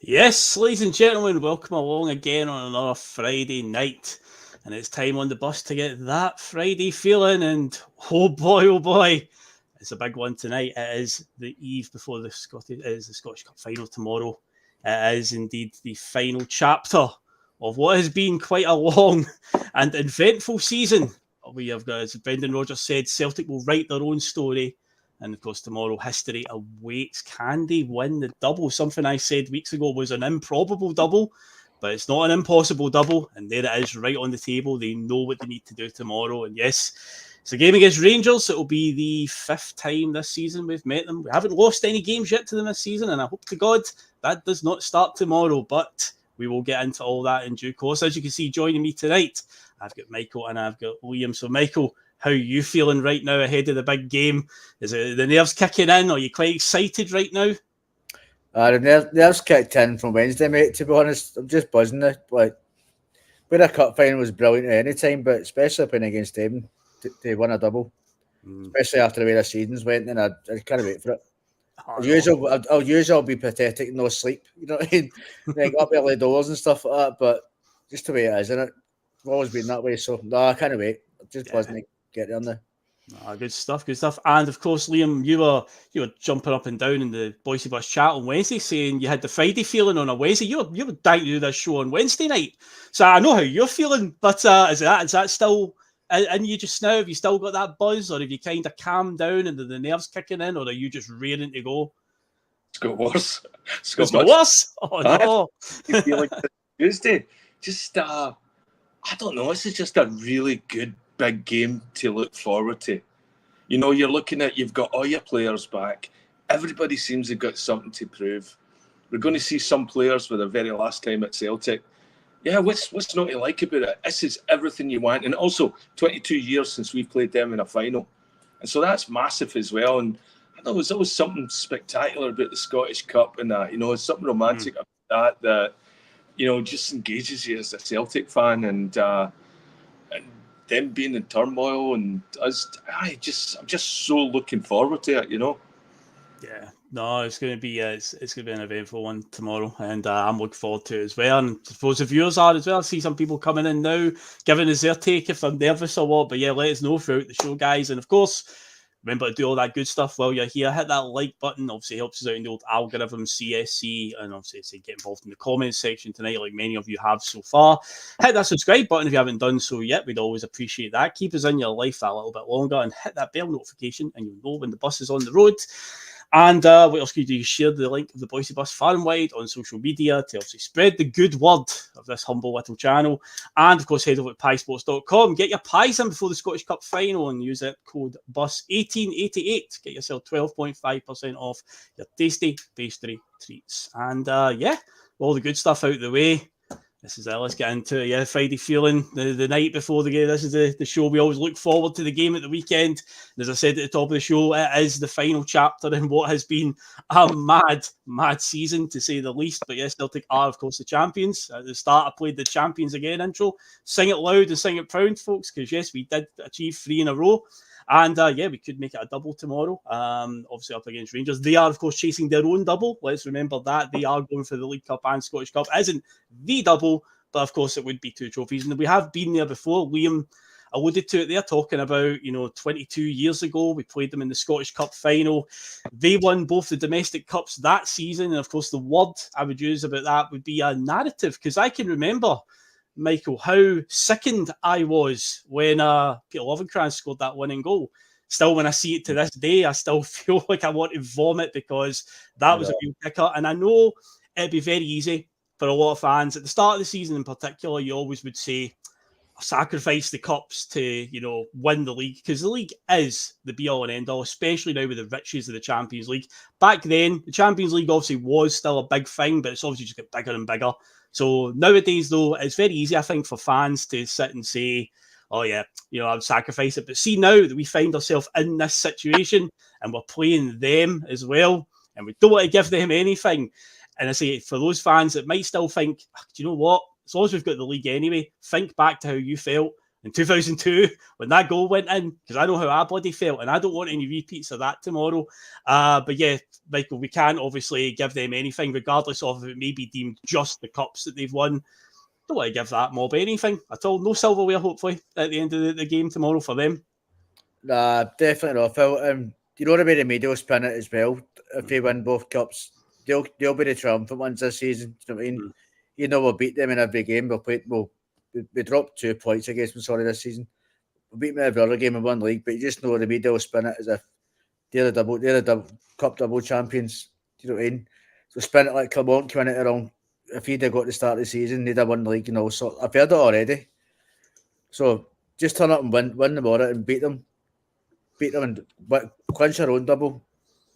Yes, ladies and gentlemen, welcome along again on another Friday night. And it's time on the bus to get that Friday feeling. And oh boy, it's a big one tonight. It is the eve before the Scottish Cup final tomorrow. It is indeed the final chapter of what has been quite a long and eventful season. We have got, as Brendan Rodgers said, Celtic will write their own story. And of course, tomorrow history awaits. Can they win the double? Something I said weeks ago was an improbable double, but it's not an impossible double. And there it is, right on the table. They know what they need to do tomorrow. And yes, it's a game against Rangers. It'll be the 5th time this season we've met them. We haven't lost any games yet to them this season, and I hope to God that does not start tomorrow. But we will get into all that in due course. As you can see, joining me tonight, I've got Michael and I've got Liam. So, Michael, how are you feeling right now ahead of the big game? Is it the nerves kicking in? Are you quite excited right now? The nerves kicked in from Wednesday, mate, to be honest. I'm just buzzing it. Like, winning a cup final was brilliant at any time, but especially playing against them to win a double. Especially after the way the seasons went, and I can't wait for it. As usual, I'll be pathetic, no sleep. You know what I mean? Like, up early doors and stuff like that, but just the way it is, isn't it? I've always been that way, so no, I can't wait. I'm just buzzing to get in there. Good stuff. And of course, Liam, you were jumping up and down in the Bhoycie Bus chat on Wednesday, saying you had the Friday feeling on a Wednesday. You were dying to do this show on Wednesday night, so I know how you're feeling. But is that still in you just now? Have you still got that buzz, or have you kind of calmed down and the nerves kicking in, or are you just raring to go? It's got worse. It's got worse. Oh no! You feel like Tuesday. Just I don't know. This is just a really good big game to look forward to. You know, you've got all your players back. Everybody seems to have got something to prove. We're going to see some players for the very last time at Celtic. Yeah, what's not to like about it? This is everything you want. And also, 22 years since we've played them in a final. And so that's massive as well. And I know there's always something spectacular about the Scottish Cup and that. You know, it's something romantic about that, you know, just engages you as a Celtic fan. And them being in turmoil, and I'm just so looking forward to it, you know. Yeah, no, it's going to be it's going to be an eventful one tomorrow, and I'm looking forward to it as well. And I suppose the viewers are as well. I see some people coming in now, giving us their take if they're nervous or what. But yeah, let us know throughout the show, guys. And of course, remember to do all that good stuff while you're here. Hit that like button. Obviously, helps us out in the old algorithm, CSC, and obviously get involved in the comments section tonight, like many of you have so far. Hit that subscribe button if you haven't done so yet. We'd always appreciate that. Keep us in your life that little bit longer, and hit that bell notification, and you'll know when the bus is on the road. And what else can you do? You share the link of the Bhoycie Bus far and wide on social media to obviously spread the good word of this humble little channel. And of course, head over to piesports.com. Get your pies in before the Scottish Cup final and use that code BUS1888. Get yourself 12.5% off your tasty pastry treats. And all the good stuff out of the way. This is it. Let's get into it. Yeah, Friday feeling, the night before the game. This is the show. We always look forward to the game at the weekend. And as I said at the top of the show, it is the final chapter in what has been a mad season, to say the least. But yes, Celtic are, of course, the champions. At the start, I played the champions again intro. Sing it loud and sing it proud, folks, because yes, we did achieve 3 in a row. And we could make it a double tomorrow, obviously up against Rangers. They are, of course, chasing their own double. Let's remember that. They are going for the League Cup and Scottish Cup. It isn't the double, but of course it would be 2 trophies. And we have been there before. Liam alluded to it there, talking about, 22 years ago, we played them in the Scottish Cup final. They won both the domestic cups that season. And of course, the word I would use about that would be a narrative, because I can remember, Michael, how sickened I was when Peter Lovenkrands scored that winning goal. Still, when I see it to this day, I still feel like I want to vomit, because that was a real kicker. And I know it'd be very easy for a lot of fans. At the start of the season in particular, you always would say, sacrifice the cups to, win the league, because the league is the be-all and end-all, especially now with the riches of the Champions League. Back then, the Champions League obviously was still a big thing, but it's obviously just got bigger and bigger. So nowadays, though, it's very easy, I think, for fans to sit and say, oh, yeah, I would sacrifice it. But see, now that we find ourselves in this situation and we're playing them as well, and we don't want to give them anything. And I say, for those fans that might still think, do you know what? As long as we've got the league anyway, think back to how you felt in 2002 when that goal went in, because I know how our body felt, and I don't want any repeats of that tomorrow. But yeah, Michael, we can't obviously give them anything, regardless of if it may be deemed just the cups that they've won. Don't want to give that mob anything at all. No silverware, hopefully, at the end of the game tomorrow for them. Nah, definitely not, Phil. You know the way the media will spin it as well. If they win both cups, they'll be the triumphant ones this season. You know what I mean? You know we'll beat them in every game. We dropped 2 points against them, this season. We beat them every other game in one league, but you just know the media will spin it as if they're the double cup double champions. You know what I mean? So spin it like Clermont coming it around. If he'd have got the start of the season, they'd have won the league and all sorts. I've heard it already. So just turn up and win them all and beat them and clinch our own double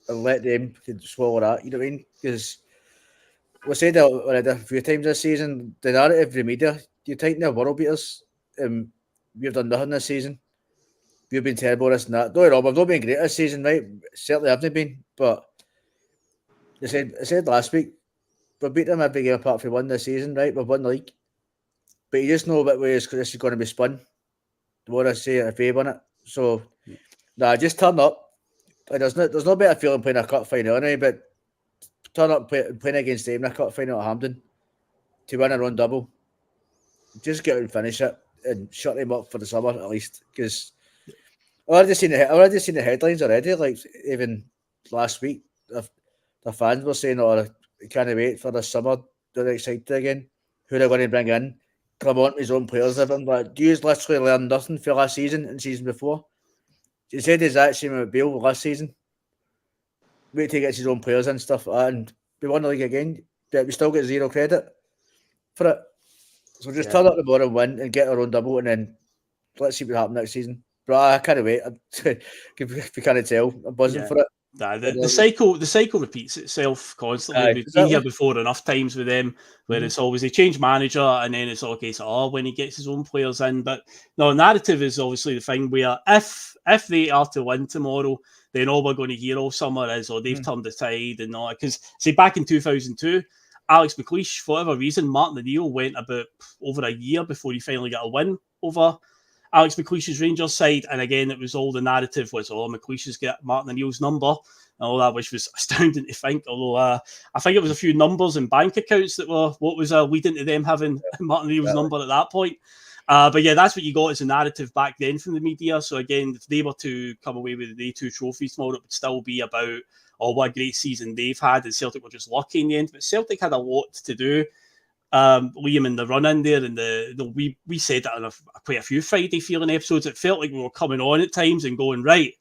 and let them swallow that. You know what I mean? Because we said it already a few times this season, the narrative of the media, you think they're world beaters. We've done nothing this season. We've been terrible, this and that. Don't get me wrong, we've not been great this season, right? Certainly haven't been. But I said last week, we've beat them every game apart from one this season, right? We've won the league. But you just know what way this is going to be spun. What I say if they win it. So, just turn up. Like, there's no better feeling playing a cup final anyway, but turn up playing against them in a cup final at Hampden to win a run double. Just get out and finish it and shut them up for the summer at least. Because I've already seen the headlines already. Like even last week, the fans were saying, "Oh, I can't wait for the summer. They're excited again. Who they're going to bring in? Clermont, his own players, everything." But you literally learned nothing for last season and season before. He said the exact same about Bale last season. Wait till he gets his own players and stuff like that, and we won the league again, but we still get zero credit for it. So just turn up the ball and win and get our own double, and then let's see what happens next season. But I can't wait. If you can't tell, I'm buzzing for it. The cycle repeats itself constantly. We've been here before enough times with them where it's always they change manager and then it's all case when he gets his own players in. But no, narrative is obviously the thing where if they are to win tomorrow, then all we're going to hear all summer is they've turned the tide and all. Because say back in 2002, Alex McLeish, for whatever reason, Martin O'Neill went about over a year before he finally got a win over Alex McLeish's Rangers side, and again, it was all the narrative was, McLeish has got Martin O'Neill's number, and all that, which was astounding to think. Although I think it was a few numbers and bank accounts that were what was leading to them having Martin O'Neill's number at that point. But yeah, that's what you got as a narrative back then from the media. So again, if they were to come away with the 2 trophies tomorrow, it would still be about what a great season they've had, and Celtic were just lucky in the end. But Celtic had a lot to do. Liam in the run in there, and we said that on quite a few Friday feeling episodes. It felt like we were coming on at times and going, right,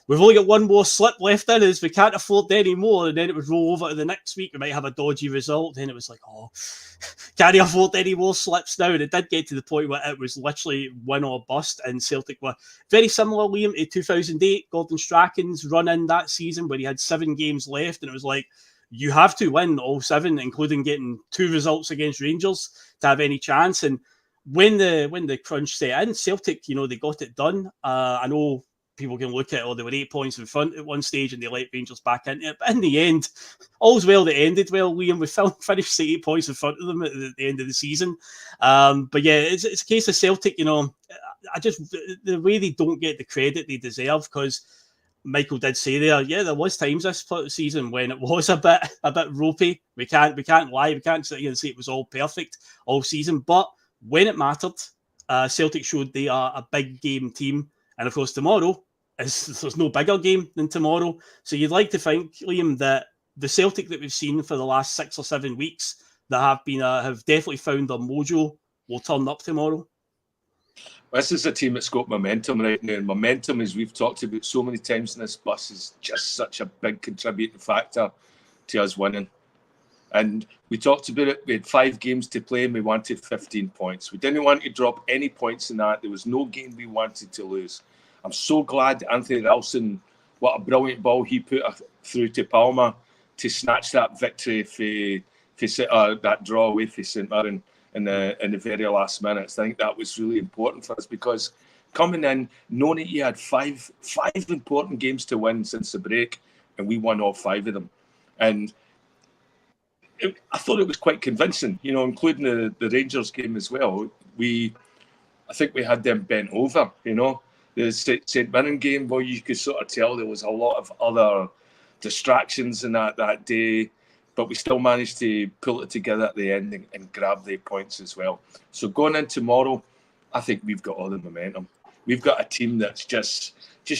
we've only got one more slip left in us, we can't afford any more, and then it would roll over to the next week, we might have a dodgy result, then it was like, can't afford any more slips now, and it did get to the point where it was literally win or bust, and Celtic were very similar, Liam, to 2008, Gordon Strachan's run in that season where he had 7 games left, and it was like, you have to win all 7, including getting 2 results against Rangers to have any chance. And when the crunch set in, Celtic, they got it done. I know people can look at, they were 8 points in front at one stage and they let Rangers back into it. But in the end, all's well that ended well, Liam. We finished 8 points in front of them at the end of the season. But yeah, it's a case of Celtic, the way they don't get the credit they deserve, because Michael did say there was times this season when it was a bit ropey. We can't lie. We can't sit here and say it was all perfect all season. But when it mattered, Celtic showed they are a big game team. And of course, tomorrow there's no bigger game than tomorrow. So you'd like to think, Liam, that the Celtic that we've seen for the last 6 or 7 weeks that have definitely found their mojo will turn up tomorrow. This is a team that's got momentum right now. And momentum, as we've talked about so many times in this bus, is just such a big contributing factor to us winning. And we talked about it. We had 5 games to play and we wanted 15 points. We didn't want to drop any points in that. There was no game we wanted to lose. I'm so glad Anthony Ralston, what a brilliant ball he put through to Palmer to snatch that victory for that draw away for St Mirren in the very last minutes. I think that was really important for us, because coming in, knowing that you had five important games to win since the break, and we won all 5 of them. And I thought it was quite convincing, including the Rangers game as well. I think we had them bent over, you know. The St Mirren game, where you could sort of tell there was a lot of other distractions in that day, but we still managed to pull it together at the end and grab the points as well. So going in tomorrow, I think we've got all the momentum. We've got a team that's just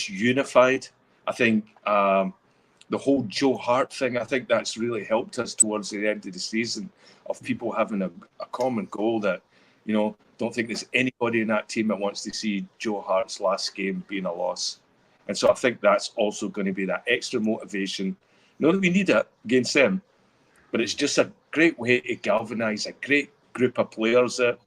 unified. I think the whole Joe Hart thing, I think that's really helped us towards the end of the season, of people having a common goal that, you know, don't think there's anybody in that team that wants to see Joe Hart's last game being a loss. And so I think that's also going to be that extra motivation. Not that we need it against them, but it's just a great way to galvanise a great group of players that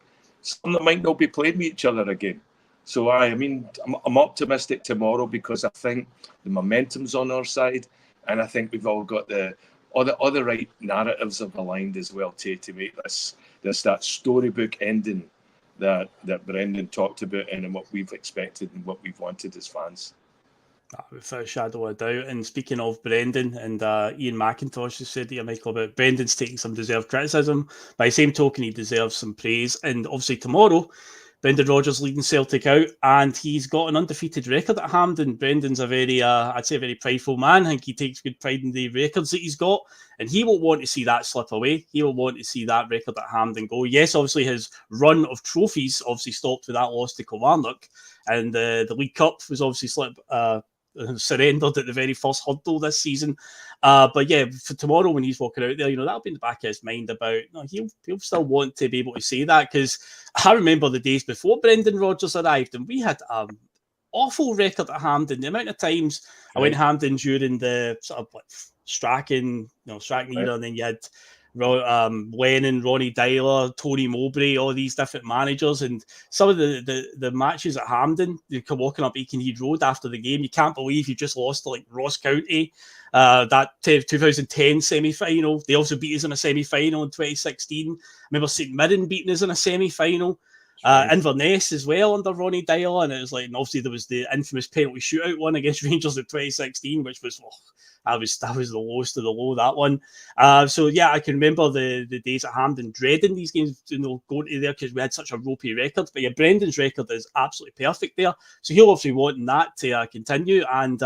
some that might not be playing with each other again. So I'm optimistic tomorrow, because I think the momentum's on our side, and I think we've all got all the right narratives have aligned as well to make this that storybook ending that Brendan talked about, and what we've expected and what we've wanted as fans. Without a shadow of a doubt. And speaking of Brendan, and Ian McIntosh has said to Michael about Brendan's taking some deserved criticism. By the same token, he deserves some praise. And obviously tomorrow, Brendan Rodgers leading Celtic out, and he's got an undefeated record at Hampden. Brendan's a very, I'd say, a very prideful man. I think he takes good pride in the records that he's got, and he will want to see that slip away. He will want to see that record at Hampden go. Yes, obviously his run of trophies obviously stopped with that loss to Kilmarnock, and the League Cup was obviously surrendered at the very first hurdle this season. But yeah, for tomorrow when he's walking out there, you know, that'll be in the back of his mind about, he'll still want to be able to say that, because I remember the days before Brendan Rodgers arrived, and we had an awful record at Hampden. The amount of times I went to Hampden during the sort of like Strachan era, and then you had Lennon, Ronnie Dyler, Tony Mowbray, all these different managers, and some of the matches at Hampden, you come walking up Aikenhead Road after the game, you can't believe you just lost to like Ross County, that 2010 semi-final. They also beat us in a semi-final in 2016. I remember St Mirren beating us in a semi-final. Inverness as well under Ronnie Dyler, and it was like, and obviously there was the infamous penalty shootout one against Rangers in 2016, which was that was the lowest of the low, that one. So yeah, I can remember the days at Hampden dreading these games, you know, going to there, because we had such a ropey record. But yeah, Brendan's record is absolutely perfect there, so he'll obviously want that to continue. And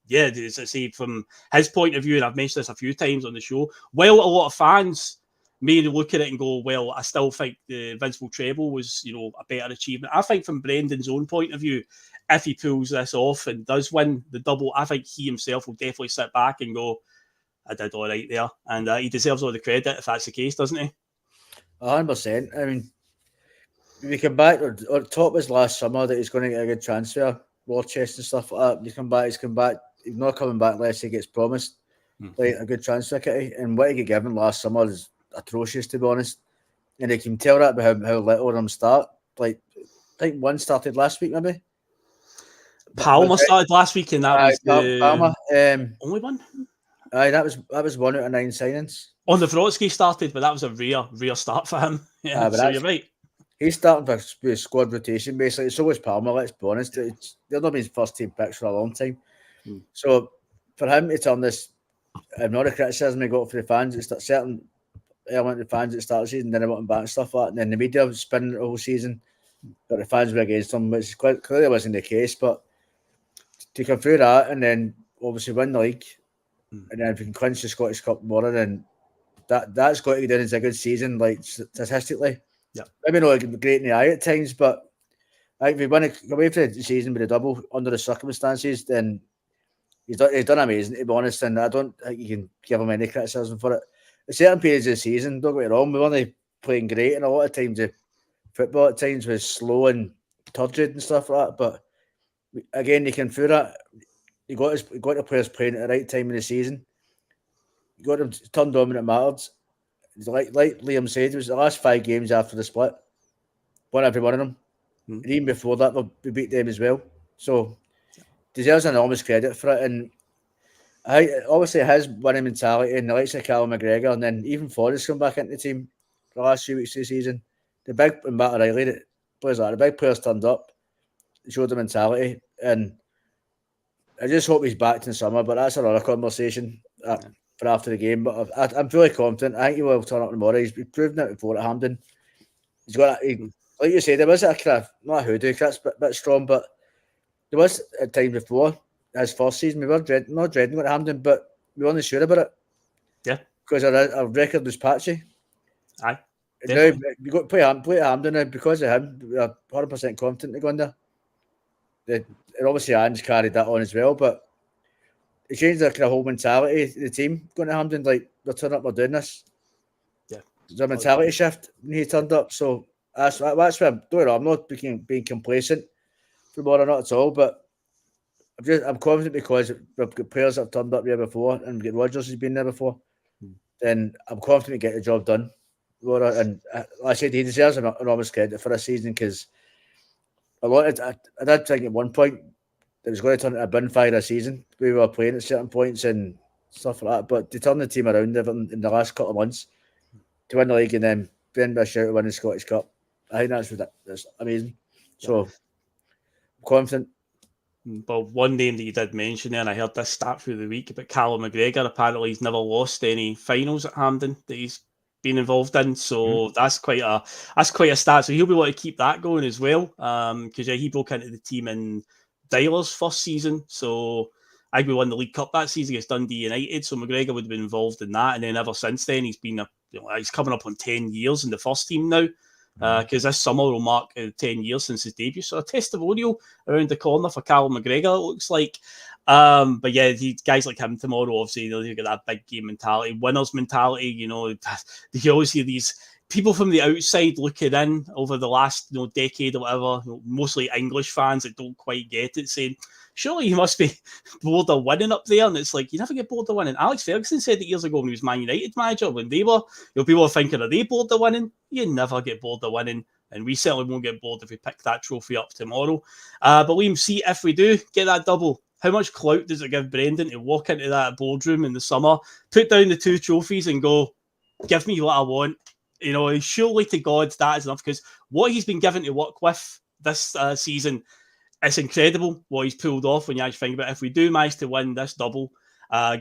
yeah, as I say, from his point of view, and I've mentioned this a few times on the show, while a lot of fans may look at it and go, well, I still think the Invincible treble was, you know, a better achievement. I think from Brendan's own point of view, if he pulls this off and does win the double, I think he himself will definitely sit back and go, I did all right there. And he deserves all the credit if that's the case, doesn't he? 100%. I mean, we come back, or top was last summer that he's going to get a good transfer, war chest and stuff like that. He's come back. He's not coming back unless he gets promised like a good transfer kitty. And what he got given last summer is atrocious, to be honest. And you can tell that by how little of them start. Like, I think one started last week, maybe. Palmer started last week, and that was the Palmer, only one. That was 1 out of 9 signings. On the Vrotsky started, but that was a rare start for him. Yeah, so you're right. He's starting for squad rotation, basically. So was Palmer, let's be honest. They've not been first team picks for a long time. So for him to turn this, not a criticism he got for the fans, it's a certain element of the fans at the start of the season, then they want him back and stuff like that. And then the media was spinning the whole season, but the fans were against him, which clearly wasn't the case. But to come through that and then obviously win the league, and then if you can clinch the Scottish Cup tomorrow, then that's got to be done as a good season, like statistically. Yeah. Maybe not great in the eye at times, but I think if we win away from the season with a double under the circumstances, then he's done amazing, to be honest, and I don't think you can give him any criticism for it. At certain periods of the season, don't get me wrong, we weren't playing great, and a lot of times the football at times was slow and turgid and stuff like that, but again, you can through that. You got the players playing at the right time in the season. You got them turned on when it mattered. Like Liam said, it was the last 5 games after the split. Won every one of them. And even before that, we beat them as well. So, deserves enormous credit for it. And obviously his winning mentality and the likes of Callum McGregor, and then even Forrest come back into the team for the last few weeks of the season. The big, and Matt O'Reilly, the big players turned up, showed the mentality, and I just hope he's back in the summer, but that's another conversation for after the game. But I'm fully confident. I think he will turn up tomorrow. He's proven it before at Hampden. He's got like you said, there was a kind of, not a hoodoo, that's a bit strong, but there was a time before his first season, we were not dreading what happened, but we weren't sure about it. Yeah. Because our record was patchy. Aye. Now, we got to play at Hampden now, because of him, we are 100% confident to go in there. And obviously, Anne's carried that on as well, but it changed the kind of whole mentality of the team going to Hampden, like, we're turning up, we're doing this. Yeah. There's a mentality shift when he turned up, so that's where I'm not being complacent for more or not at all, but I'm confident because we've got players that have turned up here before, and we've got Rodgers who's been there before. Then I'm confident to get the job done. And like I said, he deserves enormous credit for this season, because I did think at one point it was going to turn into a bonfire this season. We were playing at certain points and stuff like that, but to turn the team around in the last couple of months to win the league and then bring a shout to win the Scottish Cup, I think that's amazing. So I'm confident. But one name that you did mention there, and I heard this stat through the week about Callum McGregor. Apparently, he's never lost any finals at Hampden that he's been involved in. So that's quite a stat. So he'll be able to keep that going as well. Because he broke into the team in Dyler's first season. So I think we won the League Cup that season against Dundee United. So McGregor would have been involved in that, and then ever since then he's been he's coming up on 10 years in the first team now. Because this summer will mark 10 years since his debut. So a testimonial around the corner for Callum McGregor, it looks like. But yeah, guys like him tomorrow, obviously, they've got that big game mentality, winners mentality. You always hear these people from the outside looking in over the last decade or whatever, mostly English fans that don't quite get it, saying, surely you must be bored of winning up there. And it's like, you never get bored of winning. Alex Ferguson said it years ago when he was Man United manager, when they were, people were thinking, are they bored of winning? You never get bored of winning. And we certainly won't get bored if we pick that trophy up tomorrow. But Liam, see if we do get that double, how much clout does it give Brendan to walk into that boardroom in the summer, put down the 2 trophies and go, give me what I want? Surely to God that is enough, because what he's been given to work with this season, it's incredible what he's pulled off when you actually think about it. If we do manage to win this double,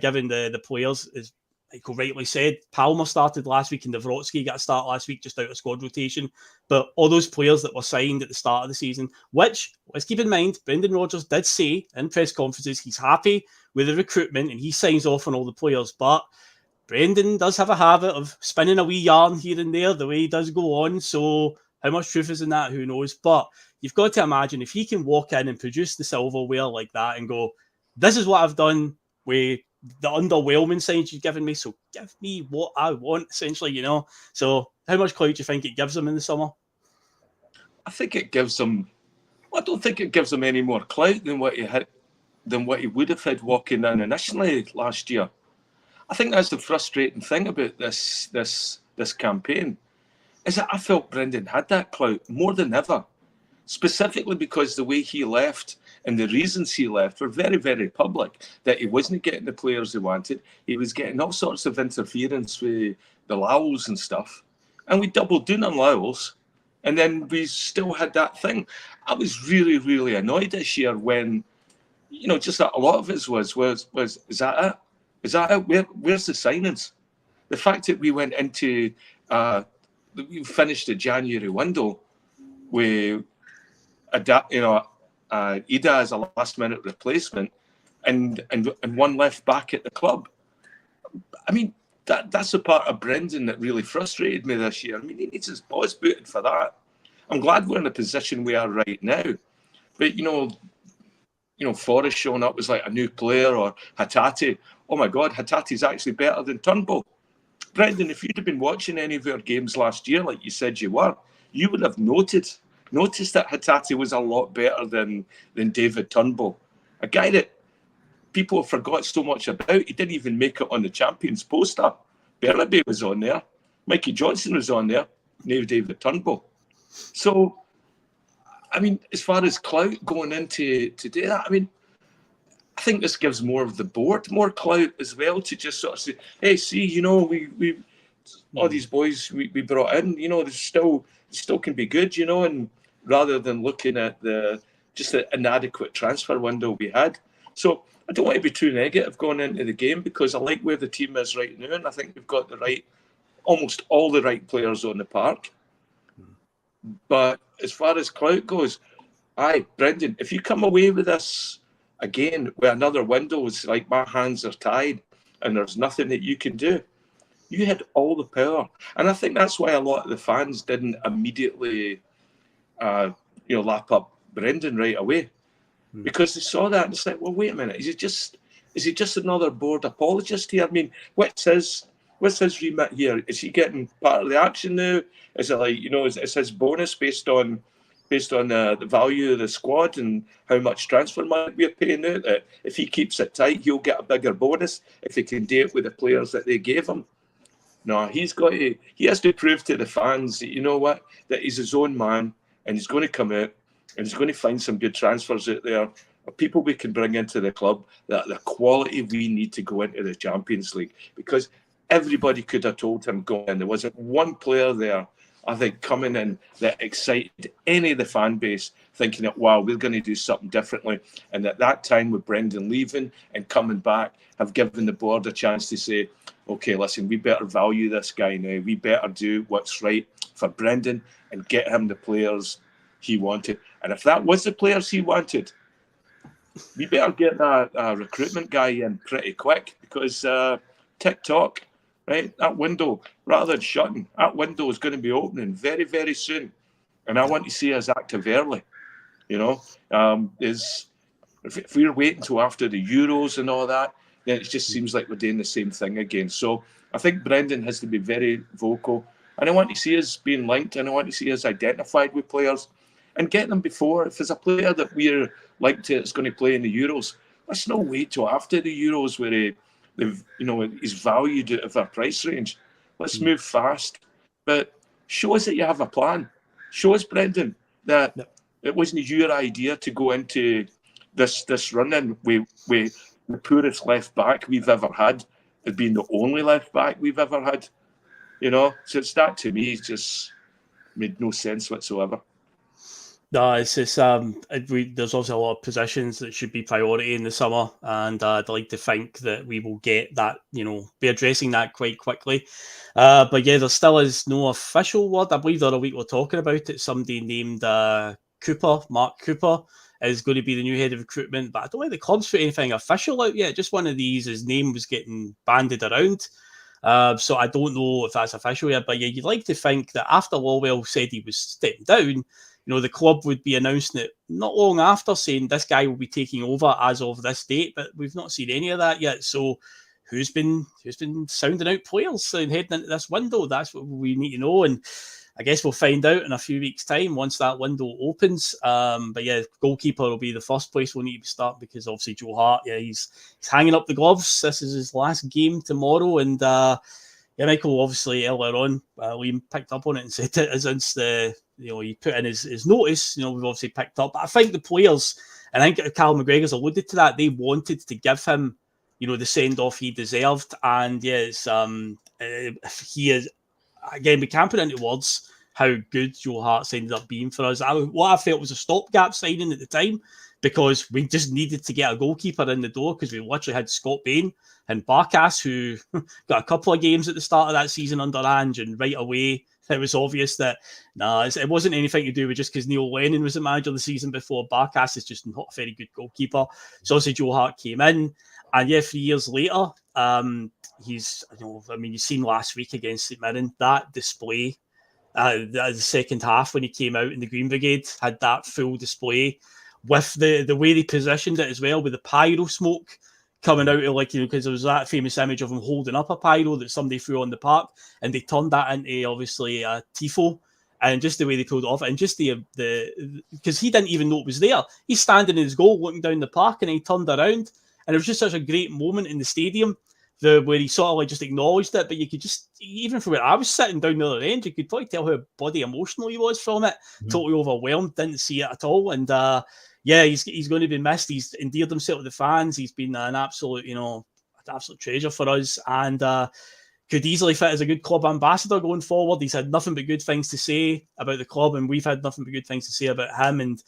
given the players, as Michael rightly said, Palmer started last week and Davorsky got a start last week just out of squad rotation. But all those players that were signed at the start of the season, which, let's keep in mind, Brendan Rodgers did say in press conferences he's happy with the recruitment and he signs off on all the players. But Brendan does have a habit of spinning a wee yarn here and there, the way he does go on. So how much truth is in that? Who knows? But you've got to imagine if he can walk in and produce the silverware like that and go, this is what I've done with the underwhelming signs you've given me, so give me what I want, essentially, So how much clout do you think it gives him in the summer? I think it gives him, I don't think it gives him any more clout than what he would have had walking in initially last year. I think that's the frustrating thing about this campaign, is that I felt Brendan had that clout more than ever, specifically because the way he left and the reasons he left were very, very public, that he wasn't getting the players he wanted. He was getting all sorts of interference with the Lowells and stuff. And we doubled down on Lowells, and then we still had that thing. I was really, really annoyed this year when, just that a lot of it was is that it? Is that it? Where's the signings? The fact that we went into, we finished the January window with Ida as a last-minute replacement, and one left back at the club. I mean, that's the part of Brendan that really frustrated me this year. I mean, he needs his boys booted for that. I'm glad we're in the position we are right now, but Forrest showing up was like a new player, or Hatate. Oh my God, Hatate's actually better than Turnbull. Brendan, if you'd have been watching any of our games last year, like you said you were, you would have noticed that Hatate was a lot better than David Turnbull. A guy that people forgot so much about. He didn't even make it on the Champions poster. Bernabe was on there. Mikey Johnson was on there. Now David Turnbull. So, I mean, as far as clout going into today, I mean, I think this gives more of the board more clout as well, to just sort of say, hey, see, we all these boys we brought in, they still can be good, and rather than looking at just the inadequate transfer window we had. So I don't want to be too negative going into the game, because I like where the team is right now, and I think we've got almost all the right players on the park. But as far as clout goes, aye, Brendan, if you come away with this again with another window, it's like my hands are tied and there's nothing that you can do. You had all the power. And I think that's why a lot of the fans didn't immediately lap up Brendan right away. Because they saw that and it's like, well, wait a minute, is he just another board apologist here? I mean, what's his remit here? Is he getting part of the action now? Is it like, is his bonus based on the value of the squad and how much transfer money we're paying out? That if he keeps it tight, he'll get a bigger bonus if he can do it with the players that they gave him. No, he has to prove to the fans that, you know what, that he's his own man and he's going to come out and he's going to find some good transfers out there, or people we can bring into the club, that the quality we need to go into the Champions League. Because everybody could have told him going in. There wasn't one player there, I think, coming in that excited any of the fan base, thinking that, wow, we're going to do something differently. And at that time, with Brendan leaving and coming back, have given the board a chance to say, okay, listen, we better value this guy now. We better do what's right for Brendan and get him the players he wanted. And if that was the players he wanted, we better get that recruitment guy in pretty quick, because TikTok, right, that window, rather than shutting, that window is going to be opening very, very soon. And I want to see us active early. If we're waiting until after the Euros and all that, then it just seems like we're doing the same thing again. So I think Brendan has to be very vocal. And I want to see us being linked, and I want to see us identified with players and get them before. If there's a player that we're linked to that's going to play in the Euros, let's not wait till after the Euros where he's valued out of our price range. Let's move fast. But show us that you have a plan. Show us, Brendan, that it wasn't your idea to go into this run-in with the poorest left back we've ever had, as being the only left back we've ever had. So it's that, to me, just made no sense whatsoever. No, it's just there's also a lot of positions that should be priority in the summer, and I'd like to think that we will get that, be addressing that quite quickly. But yeah, there still is no official word. I believe the other week we're talking about it. Somebody named Marc Cooper, is going to be the new head of recruitment, but I don't think the club's put anything official out yet. Just one of these, his name was getting bandied around. So I don't know if that's official yet, but yeah, you'd like to think that after Lawwell said he was stepping down, the club would be announcing it not long after, saying this guy will be taking over as of this date, but we've not seen any of that yet. So who's been sounding out players and heading into this window? That's what we need to know. And I guess we'll find out in a few weeks' time once that window opens. But yeah, goalkeeper will be the first place we'll need to start, because obviously Joe Hart, he's hanging up the gloves. This is his last game tomorrow. And Michael, obviously earlier on, Liam picked up on it and said that since he put in his notice, we've obviously picked up. But I think the players, and I think Cal McGregor's alluded to that, they wanted to give him, the send-off he deserved. And yes, he is, again, we can't put into words how good Joe Hart's ended up being for us. What I felt was a stopgap signing at the time, because we just needed to get a goalkeeper in the door, because we literally had Scott Bain and Barkas, who got a couple of games at the start of that season under Ange, and right away it was obvious that it wasn't anything to do with just because Neil Lennon was the manager the season before. Barkas is just not a very good goalkeeper. So obviously Joe Hart came in, and 3 years later, you've seen last week against St Mirren, that display, the second half when he came out in the Green Brigade, had that full display with the way they positioned it as well, with the pyro smoke coming out of, because there was that famous image of him holding up a pyro that somebody threw on the park, and they turned that into obviously a tifo, and just the way they pulled it off, and just the because he didn't even know it was there. He's standing in his goal looking down the park, and he turned around, and it was just such a great moment in the stadium where he sort of just acknowledged it. But you could just, even from where I was sitting down the other end, you could probably tell how bloody emotional he was from it. Totally overwhelmed, didn't see it at all. And he's going to be missed. He's endeared himself with the fans. He's been an absolute, absolute treasure for us, and could easily fit as a good club ambassador going forward. He's had nothing but good things to say about the club, and we've had nothing but good things to say about him. And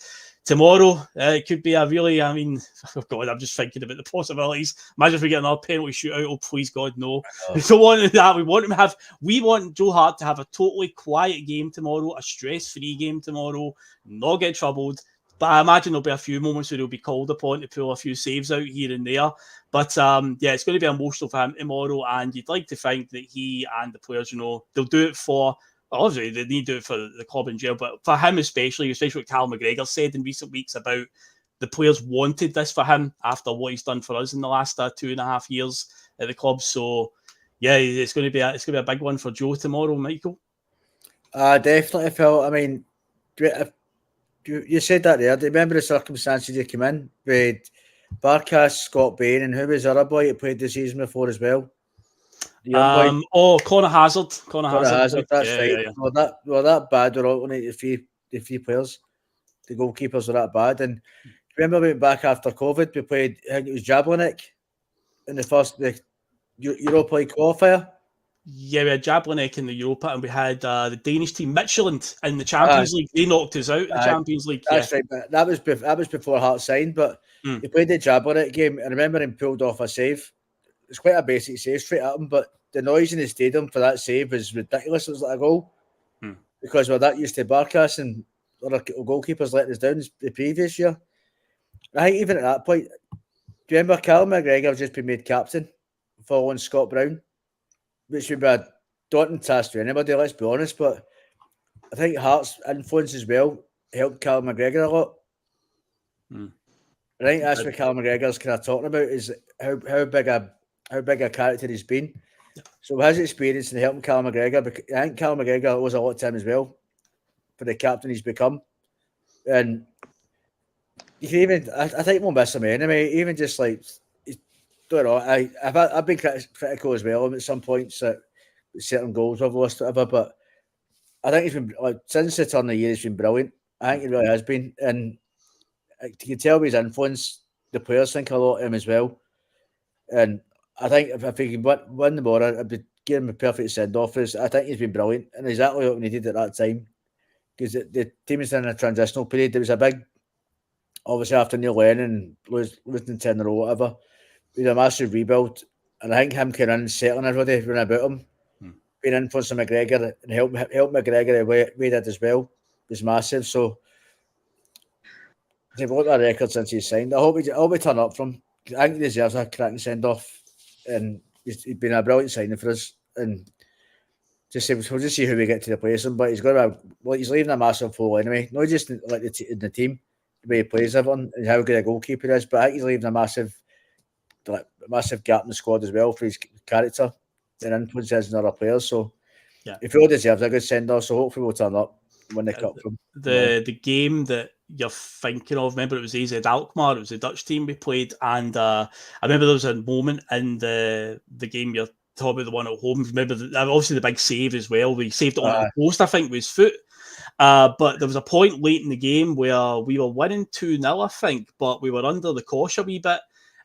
tomorrow, it could be a really, I mean, oh God, I'm just thinking about the possibilities. Imagine if we get another penalty shootout. Oh, please God, no. We don't want that. We want Joe Hart to have a totally quiet game tomorrow, a stress-free game tomorrow, not get troubled. But I imagine there'll be a few moments where he'll be called upon to pull a few saves out here and there. But yeah, it's going to be emotional for him tomorrow. And you'd like to think that he and the players, they'll do it for, well, obviously they need to do it for the club in jail, but for him especially what Cal McGregor said in recent weeks about the players wanted this for him after what he's done for us in the last 2.5 years at the club. So yeah, it's going to be a big one for Joe tomorrow, Michael. Definitely, Phil. I mean, you said that there. Do you remember the circumstances you came in with Barkas, Scott Bain, and who was the other boy that played the season before as well? Connor Hazard. Connor Hazard, that's right. Yeah. Well, that bad. We're all the three players. The goalkeepers were that bad. And remember, we went back after COVID. We played, I think it was Jablonec in the Europa League qualifier. Yeah, we had Jablonec in the Europa, and we had the Danish team Midtjylland in the Champions League. They knocked us out in the Champions League. That's right. But that was before Hart signed. But he played the Jablonec game, and I remember him pulled off a save. It's quite a basic save straight at him, but the noise in the stadium for that save was ridiculous. It was like a goal because we're that used to Barkas and other goalkeepers letting us down the previous year. I think even at that point, do you remember Cal McGregor just been made captain following Scott Brown, which would be a daunting task for anybody, let's be honest, but I think Hart's influence as well helped Cal McGregor a lot. I think that's what Cal McGregor's kind of talking about is how big a character he's been. So his experience in helping Cal McGregor, I think Cal McGregor owes a lot to him as well for the captain he's become. And you can even, I think we'll miss him anyway, even just like, don't know, I've been critical as well at some points at certain goals we've lost, whatever, but I think he's been, like, since the turn of the year, he's been brilliant. I think he really has been. And you can tell by his influence, the players think a lot of him as well. And I think if he can win the ball, I'd be giving him a perfect send-off. I think he's been brilliant and exactly what we needed at that time. Because the team is in a transitional period. There was a big, obviously after Neil Lennon losing 10 in a row, whatever, we had a massive rebuild. And I think him coming in and settling everybody running about him, being influenced on McGregor and help McGregor the way he did as well was massive. So they've got that record since he's signed. I hope we turn up from. I think he deserves a cracking send-off. And he's been a brilliant signing for us. And we'll just see who we get to replace him. But he's he's leaving a massive hole anyway. Not just in the team, the way he plays everyone and how good a goalkeeper he is, but I think he's leaving a massive gap in the squad as well for his character and influences in other players. So if he deserves a good send-off, so hopefully we'll turn up when they cup from. The game that you're thinking of, remember it was AZ Alkmaar, it was the Dutch team we played, and I remember there was a moment in the game you're talking about, the one at home. Remember obviously the big save as well. We saved it on the post, I think, with his foot. But there was a point late in the game where we were winning 2-0, I think, but we were under the cosh a wee bit.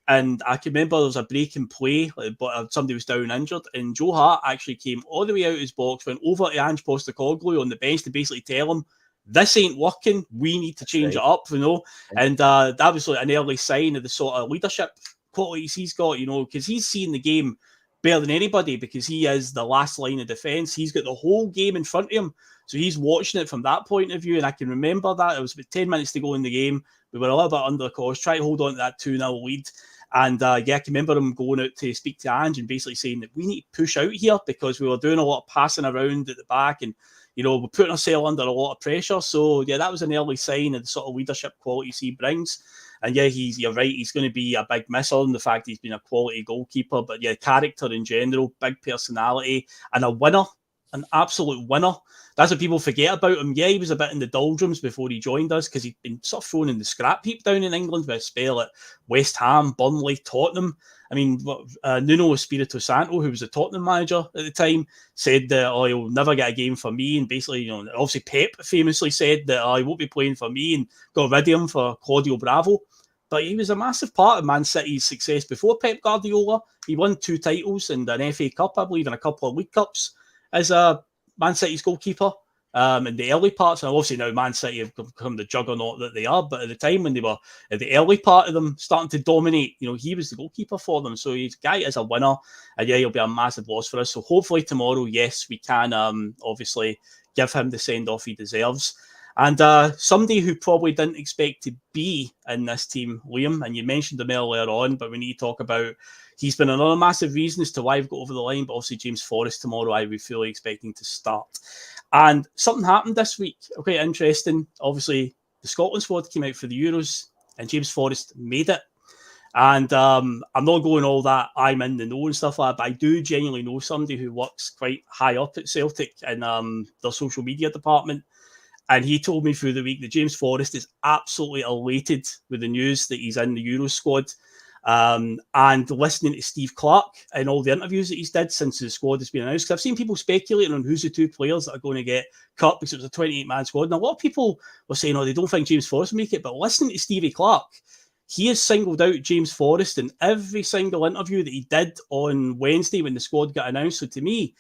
And I can remember there was a break in play, but somebody was down injured, and Joe Hart actually came all the way out of his box, went over to Ange Postecoglou on the bench to basically tell him, this ain't working, we need to change it up, And that was like an early sign of the sort of leadership qualities he's got, because he's seen the game better than anybody because he is the last line of defence. He's got the whole game in front of him. So he's watching it from that point of view. And I can remember that. It was about 10 minutes to go in the game. We were a little bit under the cosh, trying to hold on to that 2-0 lead. And I can remember him going out to speak to Ange and basically saying that we need to push out here because we were doing a lot of passing around at the back and, we're putting ourselves under a lot of pressure. So, that was an early sign of the sort of leadership qualities he brings. And, you're right, he's going to be a big misser in the fact he's been a quality goalkeeper. But, character in general, big personality, and a winner, an absolute winner. That's what people forget about him. Yeah, he was a bit in the doldrums before he joined us because he'd been sort of thrown in the scrap heap down in England with a spell at West Ham, Burnley, Tottenham. I mean, Nuno Espirito Santo, who was the Tottenham manager at the time, said that, he'll never get a game for me. And basically, obviously Pep famously said that he won't be playing for me and got rid of him for Claudio Bravo. But he was a massive part of Man City's success before Pep Guardiola. He won 2 titles and an FA Cup, I believe, and a couple of League Cups as a Man City's goalkeeper. in the early parts. And obviously now Man City have become the juggernaut that they are. But at the time when they were at the early part of them starting to dominate, he was the goalkeeper for them. So he's a guy is a winner. And yeah, he'll be a massive loss for us. So hopefully tomorrow, yes, we can obviously give him the send-off he deserves. And somebody who probably didn't expect to be in this team, Liam, and you mentioned him earlier on, but we need to talk about, he's been another massive reason as to why I've got over the line, but obviously James Forrest tomorrow, I would be fully expecting to start. And something happened this week, quite interesting. Obviously, the Scotland squad came out for the Euros, and James Forrest made it. And I'm not going all that I'm in the know and stuff like that, but I do genuinely know somebody who works quite high up at Celtic in their social media department. And he told me through the week that James Forrest is absolutely elated with the news that he's in the Euro squad. And listening to Steve Clarke and all the interviews that he's did since the squad has been announced, because I've seen people speculating on who's the two players that are going to get cut because it was a 28-man squad. And a lot of people were saying, they don't think James Forrest will make it. But listening to Stevie Clarke, he has singled out James Forrest in every single interview that he did on Wednesday when the squad got announced. So to me,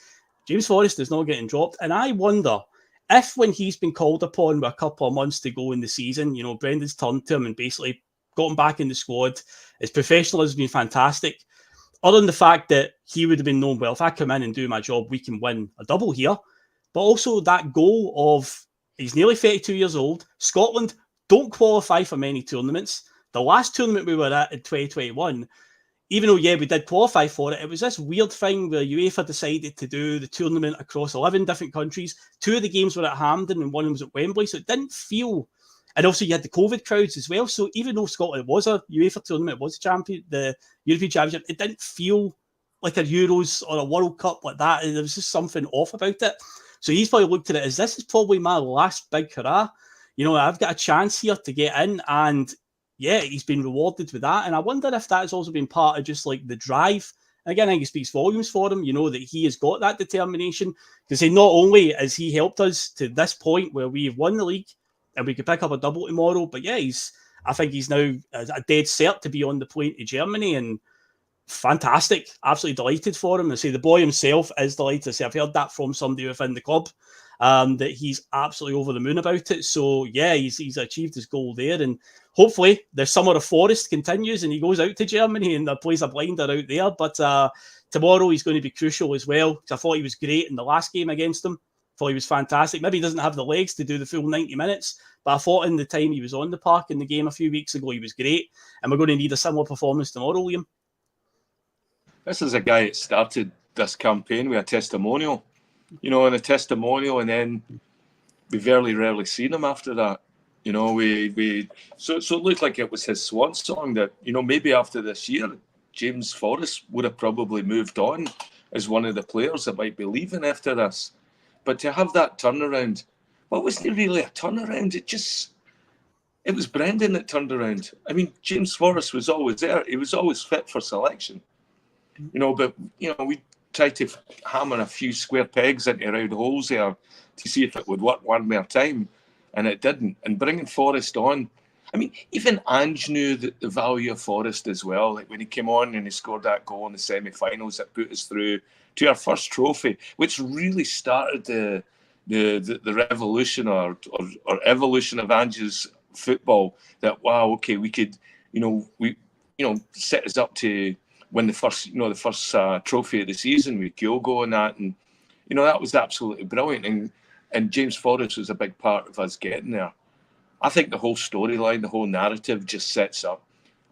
James Forrest is not getting dropped. And I wonder if when he's been called upon with a couple of months to go in the season, Brendan's turned to him and basically got him back in the squad. His professionalism has been fantastic. Other than the fact that he would have been known, well, if I come in and do my job, we can win a double here. But also that goal of, he's nearly 32 years old. Scotland don't qualify for many tournaments. The last tournament we were at in 2021, even though, we did qualify for it, it was this weird thing where UEFA decided to do the tournament across 11 different countries. 2 of the games were at Hampden and 1 was at Wembley, so it didn't feel... And also you had the COVID crowds as well, so even though Scotland was a UEFA tournament, it was the European Championship, it didn't feel like a Euros or a World Cup like that. There was just something off about it. So he's probably looked at it as, this is probably my last big hurrah. I've got a chance here to get in, and he's been rewarded with that. And I wonder if that's also been part of just like the drive. And again, I think it speaks volumes for him, that he has got that determination. Because not only has he helped us to this point where we've won the league and we could pick up a double tomorrow, but I think he's now a dead cert to be on the plane to Germany, and fantastic. Absolutely delighted for him. I say the boy himself is delighted. I've heard that from somebody within the club, that he's absolutely over the moon about it. So he's achieved his goal there, and hopefully the summer of Forrest continues and he goes out to Germany and plays a blinder out there. But tomorrow he's going to be crucial as well, because I thought he was great in the last game against them. Thought he was fantastic. Maybe he doesn't have the legs to do the full 90 minutes, but I thought in the time he was on the park in the game a few weeks ago, he was great. And we're going to need a similar performance tomorrow, Liam. This is a guy that started this campaign with a testimonial, and a testimonial, and then we very rarely seen him after that. So it looked like it was his swan song that, maybe after this year, James Forrest would have probably moved on as one of the players that might be leaving after this. But to have that turnaround, well, it wasn't really a turnaround. It was Brendan that turned around. I mean, James Forrest was always there. He was always fit for selection. But we tried to hammer a few square pegs into round holes there to see if it would work one more time, and it didn't. And bringing Forrest on, I mean, even Ange knew the value of Forrest as well. Like when he came on and he scored that goal in the semi-finals that put us through to our first trophy, which really started the revolution or evolution of Ange's football. That we could, set us up to win the first trophy of the season with Kyogo and that, and that was absolutely brilliant. And James Forrest was a big part of us getting there. I think the whole storyline, the whole narrative just sets up.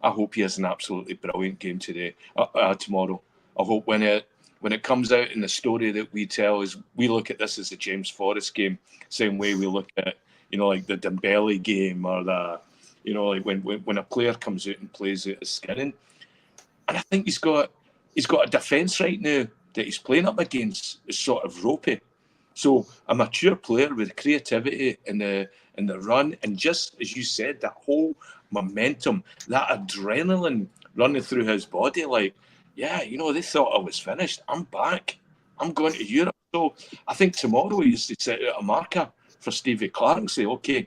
I hope he has an absolutely brilliant game tomorrow. I hope when it comes out in the story that we tell, is we look at this as a James Forrest game, same way we look at like the Dembele game, or the like when a player comes out and plays out his skin. And I think he's got a defence right now that he's playing up against is sort of ropey. So a mature player with creativity in the run, and just as you said, that whole momentum, that adrenaline running through his body, like, they thought I was finished. I'm back. I'm going to Europe. So I think tomorrow he used to set out a marker for Stevie Clarke and say, okay,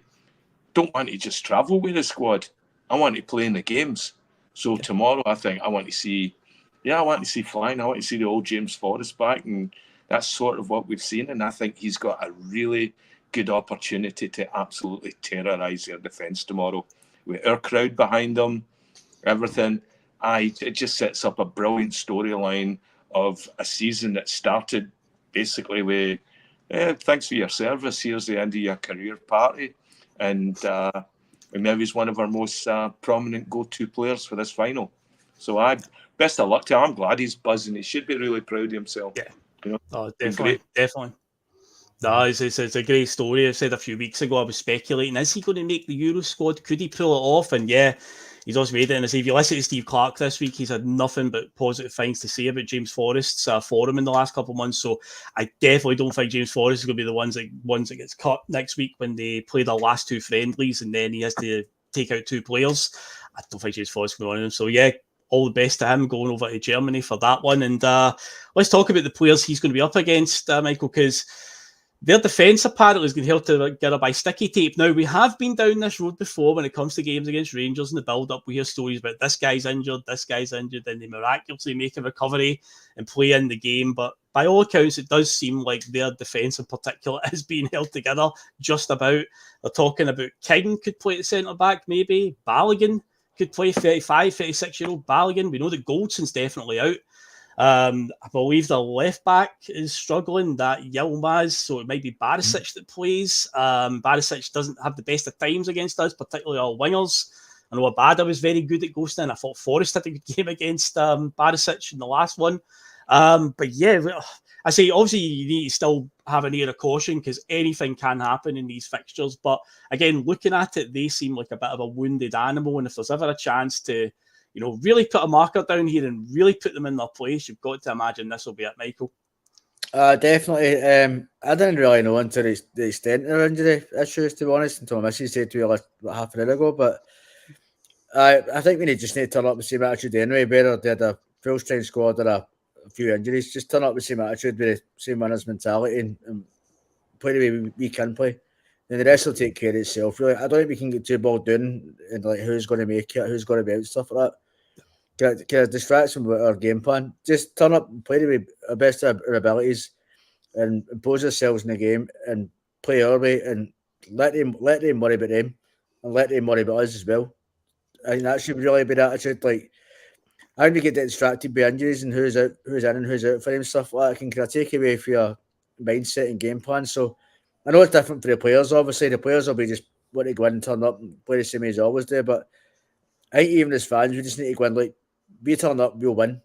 don't want to just travel with the squad. I want to play in the games. So tomorrow, I think I want to see flying. I want to see the old James Forrest back, and that's sort of what we've seen. And I think he's got a really good opportunity to absolutely terrorise their defence tomorrow. With our crowd behind them, everything, it just sets up a brilliant storyline of a season that started basically with, thanks for your service, here's the end of your career party. And now he's one of our most prominent go-to players for this final. So best of luck to him. I'm glad he's buzzing. He should be really proud of himself. Yeah. You know, Oh, definitely. No, it's a great story. I said a few weeks ago, I was speculating, is he going to make the Euro squad? Could he pull it off? And yeah, he's also made it. And as if you listen to Steve Clark this week, he's had nothing but positive things to say about James Forrest's forum in the last couple of months. So I definitely don't think James Forrest is going to be the ones that gets cut next week when they play their last two friendlies and then he has to take out two players. I don't think James Forrest will be one of them. So yeah, all the best to him going over to Germany for that one. And let's talk about the players he's going to be up against, Michael, because their defence apparently is going to help to get her by sticky tape. Now, we have been down this road before when it comes to games against Rangers in the build-up. We hear stories about this guy's injured, and they miraculously make a recovery and play in the game. But by all accounts, it does seem like their defence in particular is being held together just about. They're talking about King could play at centre-back, maybe. Balogun could play 35, 36-year-old Balogun. We know that Goldson's definitely out. I believe the left back is struggling, that Yilmaz, so it might be Barisic that plays. Barisic doesn't have the best of times against us, particularly our wingers. I know Abada was very good at ghosting. I thought Forrest had a good game against Barisic in the last one. But yeah, I say obviously you need to still have an air of caution because anything can happen in these fixtures. But again, looking at it, they seem like a bit of a wounded animal. And if there's ever a chance to really put a marker down here and really put them in their place, you've got to imagine this will be it, Michael. Definitely. I didn't really know until the extent of their injury issues, to be honest, until my missus said to me like half an hour ago. But I think we just need to turn up the same attitude anyway. Whether they had a full strength squad or a few injuries, just turn up the same attitude with the same winners mentality and play the way we can play. And the rest will take care of itself. Really, I don't think we can get too bogged down and like who's going to make it, who's going to be out, stuff like that. Can distract them with our game plan. Just turn up and play the way our best of our abilities and impose ourselves in the game and play our way and let them worry about them and let them worry about us as well. I think that should really be the attitude. Like, I think we get distracted by injuries and who's in and who's out for them, stuff like that. Can kind of take away from your mindset and game plan. So I know it's different for the players. Obviously, the players will be just want to go in and turn up and play the same way as always do. But I think even as fans, we just need to go in like, we turn up, we'll win.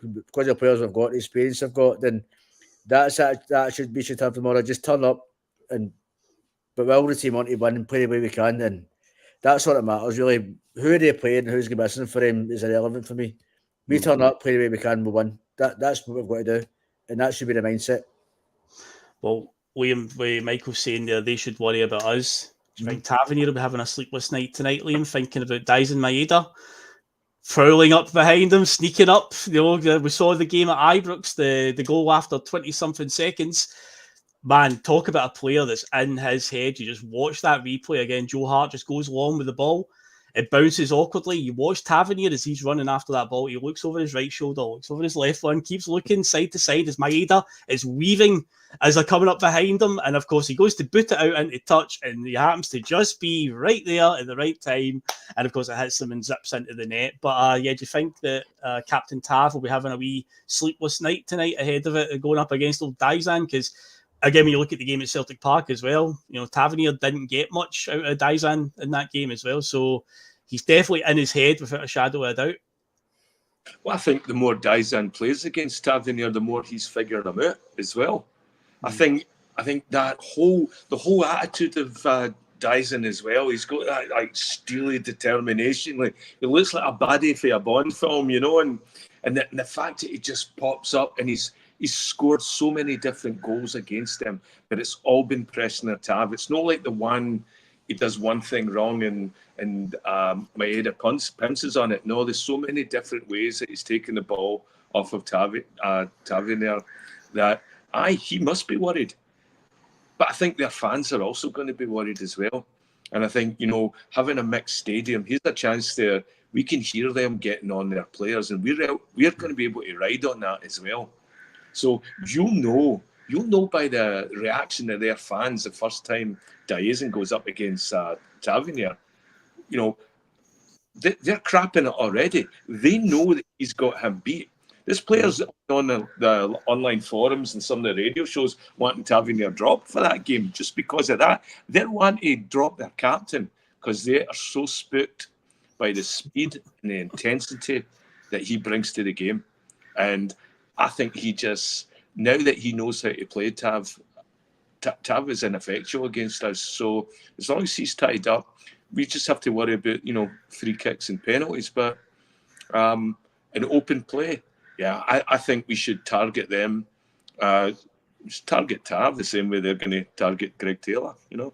Because the players have got the experience they've got, then we should have tomorrow. Just turn up but will the team want to win and play the way we can, and that's what it matters really. Who are they playing and who's going to be listening for them is irrelevant for me. We turn up, play the way we can, we'll win. That's what we've got to do, and that should be the mindset. Well, Liam, Michael's saying there they should worry about us. Do you think Tavernier will be having a sleepless night tonight, Liam, thinking about Dyson Maeda? Prowling up behind him, sneaking up. We saw the game at Ibrox, the goal after 20-something seconds. Man, talk about a player that's in his head. You just watch that replay again. Joe Hart just goes long with the ball. It bounces awkwardly. You watch Tavernier as he's running after that ball. He looks over his right shoulder, looks over his left one, keeps looking side to side as Maeda is weaving as they're coming up behind him. And of course, he goes to boot it out into touch, and he happens to just be right there at the right time. And of course, it hits him and zips into the net. But do you think that Captain Tav will be having a wee sleepless night tonight ahead of it, going up against old Dyson? Because again, when you look at the game at Celtic Park as well, Tavernier didn't get much out of Dyson in that game as well. So he's definitely in his head without a shadow of a doubt. Well, I think the more Dyson plays against Tavernier, the more he's figured him out as well. I think that the whole attitude of Dyson as well. He's got that like steely determination. Like he looks like a baddie for a Bond film, and the fact that he just pops up and he's scored so many different goals against him, but it's all been pressing their tab. It's not like the one he does one thing wrong and Maeda pounces on it. No, there's so many different ways that he's taking the ball off of Tavernier that he must be worried. But I think their fans are also going to be worried as well. And I think, having a mixed stadium, here's a chance there. We can hear them getting on their players, and we're going to be able to ride on that as well. So you'll know you'll know by the reaction of their fans the first time Diazin goes up against Tavernier. You know, they're crapping it already. They know that he's got him beat. There's players on the online forums and some of the radio shows wanting Tavernier dropped for that game just because of that. They're wanting to drop their captain because they are so spooked by the speed and the intensity that he brings to the game. And I think he just, now that he knows how to play Tav is ineffectual against us. So as long as he's tied up, we just have to worry about, you know, free kicks and penalties. But an open play, yeah, I think we should target them. Target Tav the same way they're going to target Greg Taylor, you know.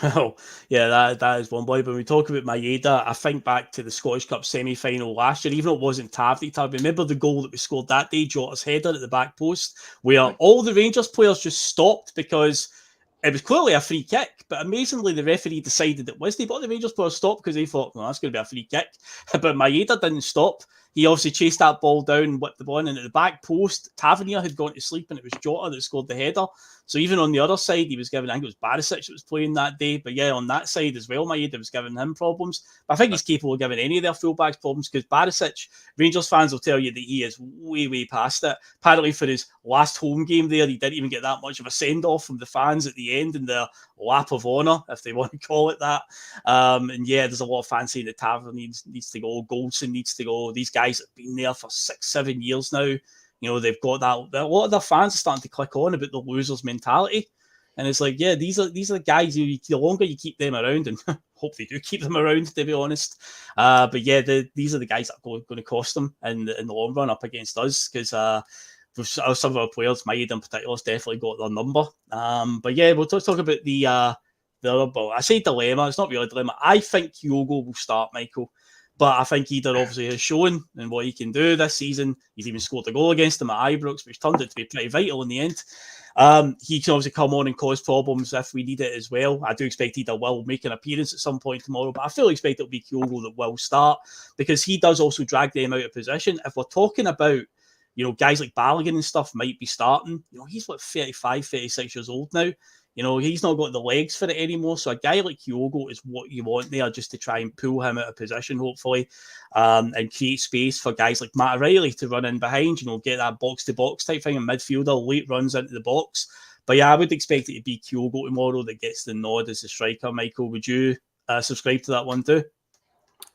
Oh, yeah, that is one boy. But when we talk about Maeda, I think back to the Scottish Cup semi-final last year, even though it wasn't Tav. Remember the goal that we scored that day, Jota's header at the back post, where all the Rangers players just stopped because it was clearly a free kick, but amazingly the referee decided it wasn't. But the Rangers players stopped because they thought, well, that's going to be a free kick. But Maeda didn't stop. He obviously chased that ball down, whipped the ball in, and at the back post, Tavernier had gone to sleep, and it was Jota that scored the header. So even on the other side, he was given, I think it was Barisic that was playing that day, but yeah, on that side as well, Maeda was giving him problems. But I think he's capable of giving any of their fullbacks problems because Barisic, Rangers fans will tell you that he is way past it. Apparently for his last home game there, he didn't even get that much of a send-off from the fans at the end in their lap of honour, if they want to call it that. And yeah, there's a lot of fans saying that Tavernier needs to go, Goldson needs to go. These guys have been there for 6-7 years now. You know, they've got that. A lot of their fans are starting to click on about the losers mentality. And it's like, yeah, these are the guys who, the longer you keep them around, and hope they do keep them around, to be honest. But yeah, these are the guys that are going to cost them in the long run up against us, because some of our players, Maeda in particular, has definitely got their number. But yeah, we'll talk about the other ball. I say dilemma, it's not really a dilemma. I think Kyogo will start, Michael. But I think Eder obviously has shown and what he can do this season. He's even scored a goal against them at Ibrox, which turned out to be pretty vital in the end. He can obviously come on and cause problems if we need it as well. I do expect Eder will make an appearance at some point tomorrow, but I fully expect it'll be Kyogo that will start because he does also drag them out of position. If we're talking about, you know, guys like Balogun and stuff might be starting, you know, he's what, 35, 36 years old now. You know, he's not got the legs for it anymore. So a guy like Kyogo is what you want there just to try and pull him out of position, hopefully, and create space for guys like Matt O'Reilly to run in behind, you know, get that box-to-box type thing in midfielder, late runs into the box. But yeah, I would expect it to be Kyogo tomorrow that gets the nod as the striker. Michael, would you subscribe to that one too?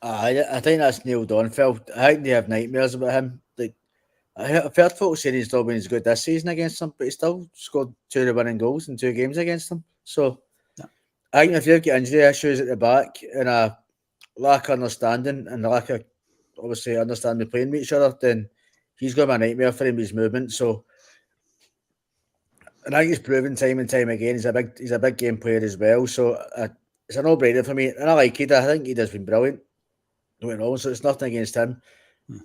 I think that's nailed on, Phil. I think they have nightmares about him. Like, I've heard folks saying he's not been as good this season against them, but he still scored 2 of the winning goals in 2 games against them. So yeah. I think if you've got injury issues at the back and a lack of understanding and a lack of, obviously, understanding playing with each other, then he's going to be a nightmare for him, his movement. So and I think he's proven time and time again he's a big game player as well. So it's a no-brainer for me. And I like Eder. I think Eder's been brilliant. Don't get me wrong, so it's nothing against him.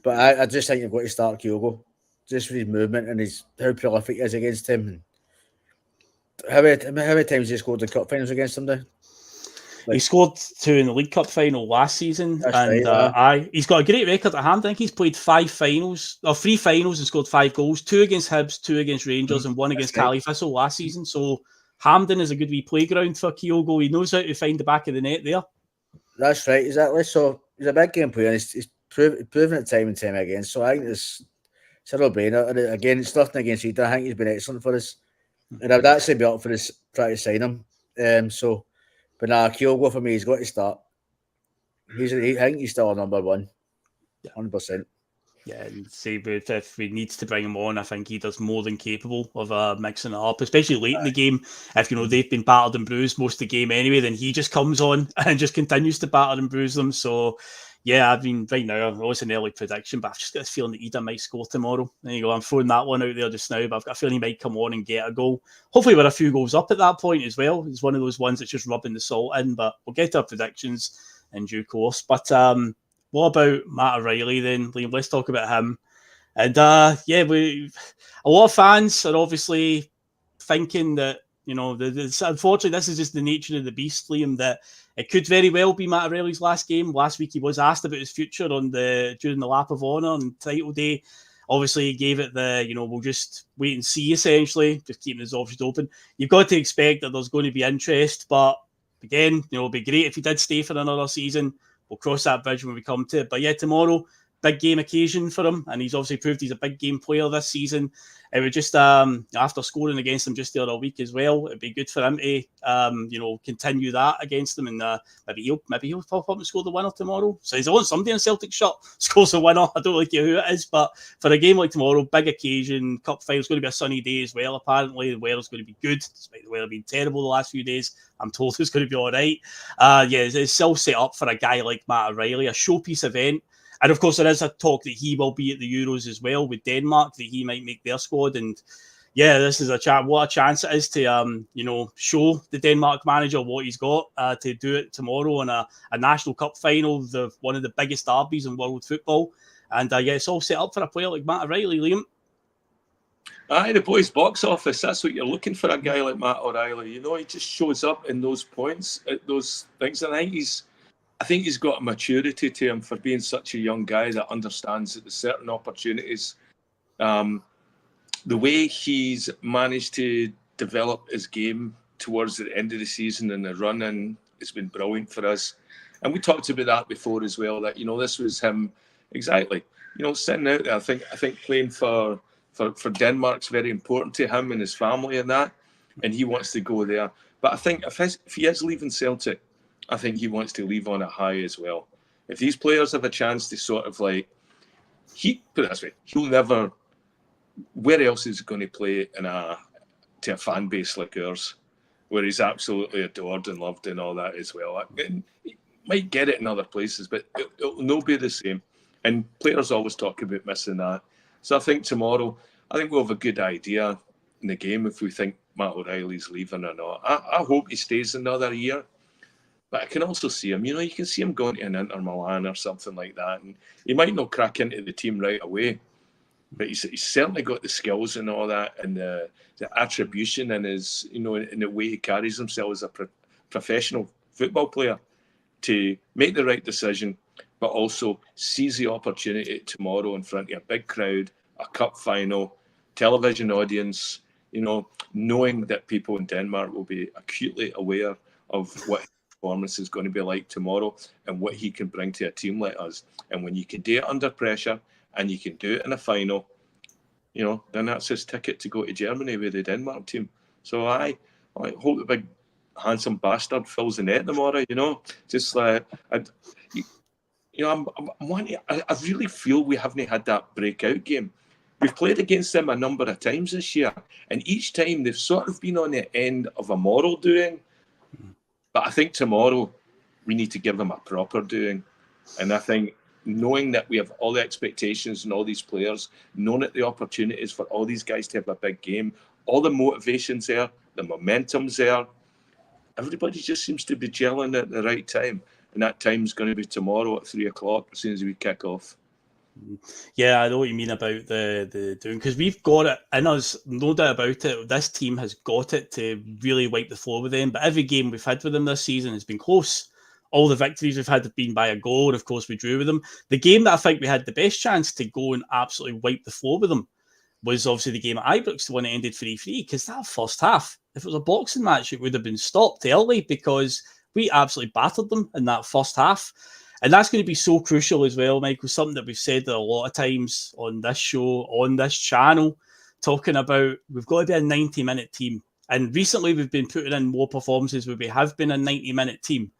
But I just think you've got to start Kyogo just for his movement and how prolific he is against him. How many times has he scored the cup finals against him now? He scored 2 in the League Cup final last season, and right, he's got a great record at hand. I think he's played 3 finals and scored 5 goals, 2 against Hibs, 2 against Rangers, and 1 against Cali Thistle last season. So Hampden is a good wee playground for Kyogo. He knows how to find the back of the net there. That's right, exactly. So he's a big game player. He's proven it time and time again. So I think it's a no-brainer. And again, it's nothing against Eder. I think he's been excellent for us. And I would actually be up for us trying to sign him. But Kyogo for me, he's got to start. I think he's still our number 1. 100%. Yeah, and say if we need to bring him on, I think Eder's more than capable of mixing it up, especially late in the game. If, you know, they've been battered and bruised most of the game anyway, then he just comes on and just continues to batter and bruise them. So yeah, I mean, right now, I know it's an early prediction, but I've just got this feeling that Eder might score tomorrow. There you go. I'm throwing that one out there just now, but I've got a feeling he might come on and get a goal. Hopefully we're a few goals up at that point as well. It's one of those ones that's just rubbing the salt in, but we'll get to our predictions in due course. But what about Matt O'Reilly then, Liam? Let's talk about him. And yeah, a lot of fans are obviously thinking that, you know, unfortunately, this is just the nature of the beast, Liam, that it could very well be Matt O'Reilly's last game. Last week, he was asked about his future during the lap of honour on title day. Obviously, he gave it the, we'll just wait and see, essentially, just keeping his options open. You've got to expect that there's going to be interest, but again, it'd be great if he did stay for another season. We'll cross that bridge when we come to it. But yeah, tomorrow, big game occasion for him, and he's obviously proved he's a big game player this season. It would just, after scoring against them just the other week as well, it'd be good for him to, continue that against them, and maybe he'll pop up and score the winner tomorrow. So he's on somebody in a Celtic shirt scores the winner. I don't like who it is, but for a game like tomorrow, big occasion, cup final, it's going to be a sunny day as well. Apparently, the weather's going to be good, despite the weather being terrible the last few days. I'm told it's going to be all right. It's still set up for a guy like Matt O'Reilly, a showpiece event. And of course, there is a talk that he will be at the Euros as well with Denmark, that he might make their squad. And yeah, this is what a chance it is to, show the Denmark manager what he's got to do it tomorrow on a National Cup final, one of the biggest derbies in world football. And it's all set up for a player like Matt O'Reilly, Liam. Aye, the boys' box office, that's what you're looking for, a guy like Matt O'Reilly. He just shows up in those points, those things. And I think he's got a maturity to him for being such a young guy that understands that there's certain opportunities. The way he's managed to develop his game towards the end of the season and the run-in has been brilliant for us. And we talked about that before as well, that, this was him, exactly, sitting out there. I think playing for Denmark's very important to him and his family and that, and he wants to go there. But I think if he is leaving Celtic, I think he wants to leave on a high as well. If these players have a chance to sort of put it this way, he'll never. Where else is he going to play to a fan base like ours, where he's absolutely adored and loved and all that as well? And he might get it in other places, but it'll not be the same. And players always talk about missing that. So I think tomorrow, we'll have a good idea in the game if we think Matt O'Reilly's leaving or not. I hope he stays another year. But I can also see him, you can see him going to an Inter Milan or something like that. And he might not crack into the team right away, but he's certainly got the skills and all that, and the attribution and his, in the way he carries himself as a professional football player to make the right decision, but also seize the opportunity tomorrow in front of a big crowd, a cup final, television audience, knowing that people in Denmark will be acutely aware of what performance is going to be like tomorrow and what he can bring to a team like us. And when you can do it under pressure and you can do it in a final, then that's his ticket to go to Germany with the Denmark team. So I hope the big handsome bastard fills the net tomorrow. Just like I really feel we haven't had that breakout game. We've played against them a number of times this year, and each time they've sort of been on the end of a moral doing. But I think tomorrow we need to give them a proper doing. And I think knowing that we have all the expectations and all these players, knowing that the opportunities for all these guys to have a big game, all the motivation's there, the momentum's there, everybody just seems to be gelling at the right time. And that time's going to be tomorrow at 3:00 as soon as we kick off. Yeah, I know what you mean about the doing, because we've got it in us, no doubt about it. This team has got it to really wipe the floor with them. But every game we've had with them this season has been close. All the victories we've had have been by a goal, and of course we drew with them. The game that I think we had the best chance to go and absolutely wipe the floor with them was obviously the game at Ibrox, the one that ended 3-3, because that first half, if it was a boxing match, it would have been stopped early because we absolutely battered them in that first half. And that's going to be so crucial as well, Michael, something that we've said a lot of times on this show, on this channel, talking about we've got to be a 90-minute team. And recently we've been putting in more performances where we have been a 90-minute team.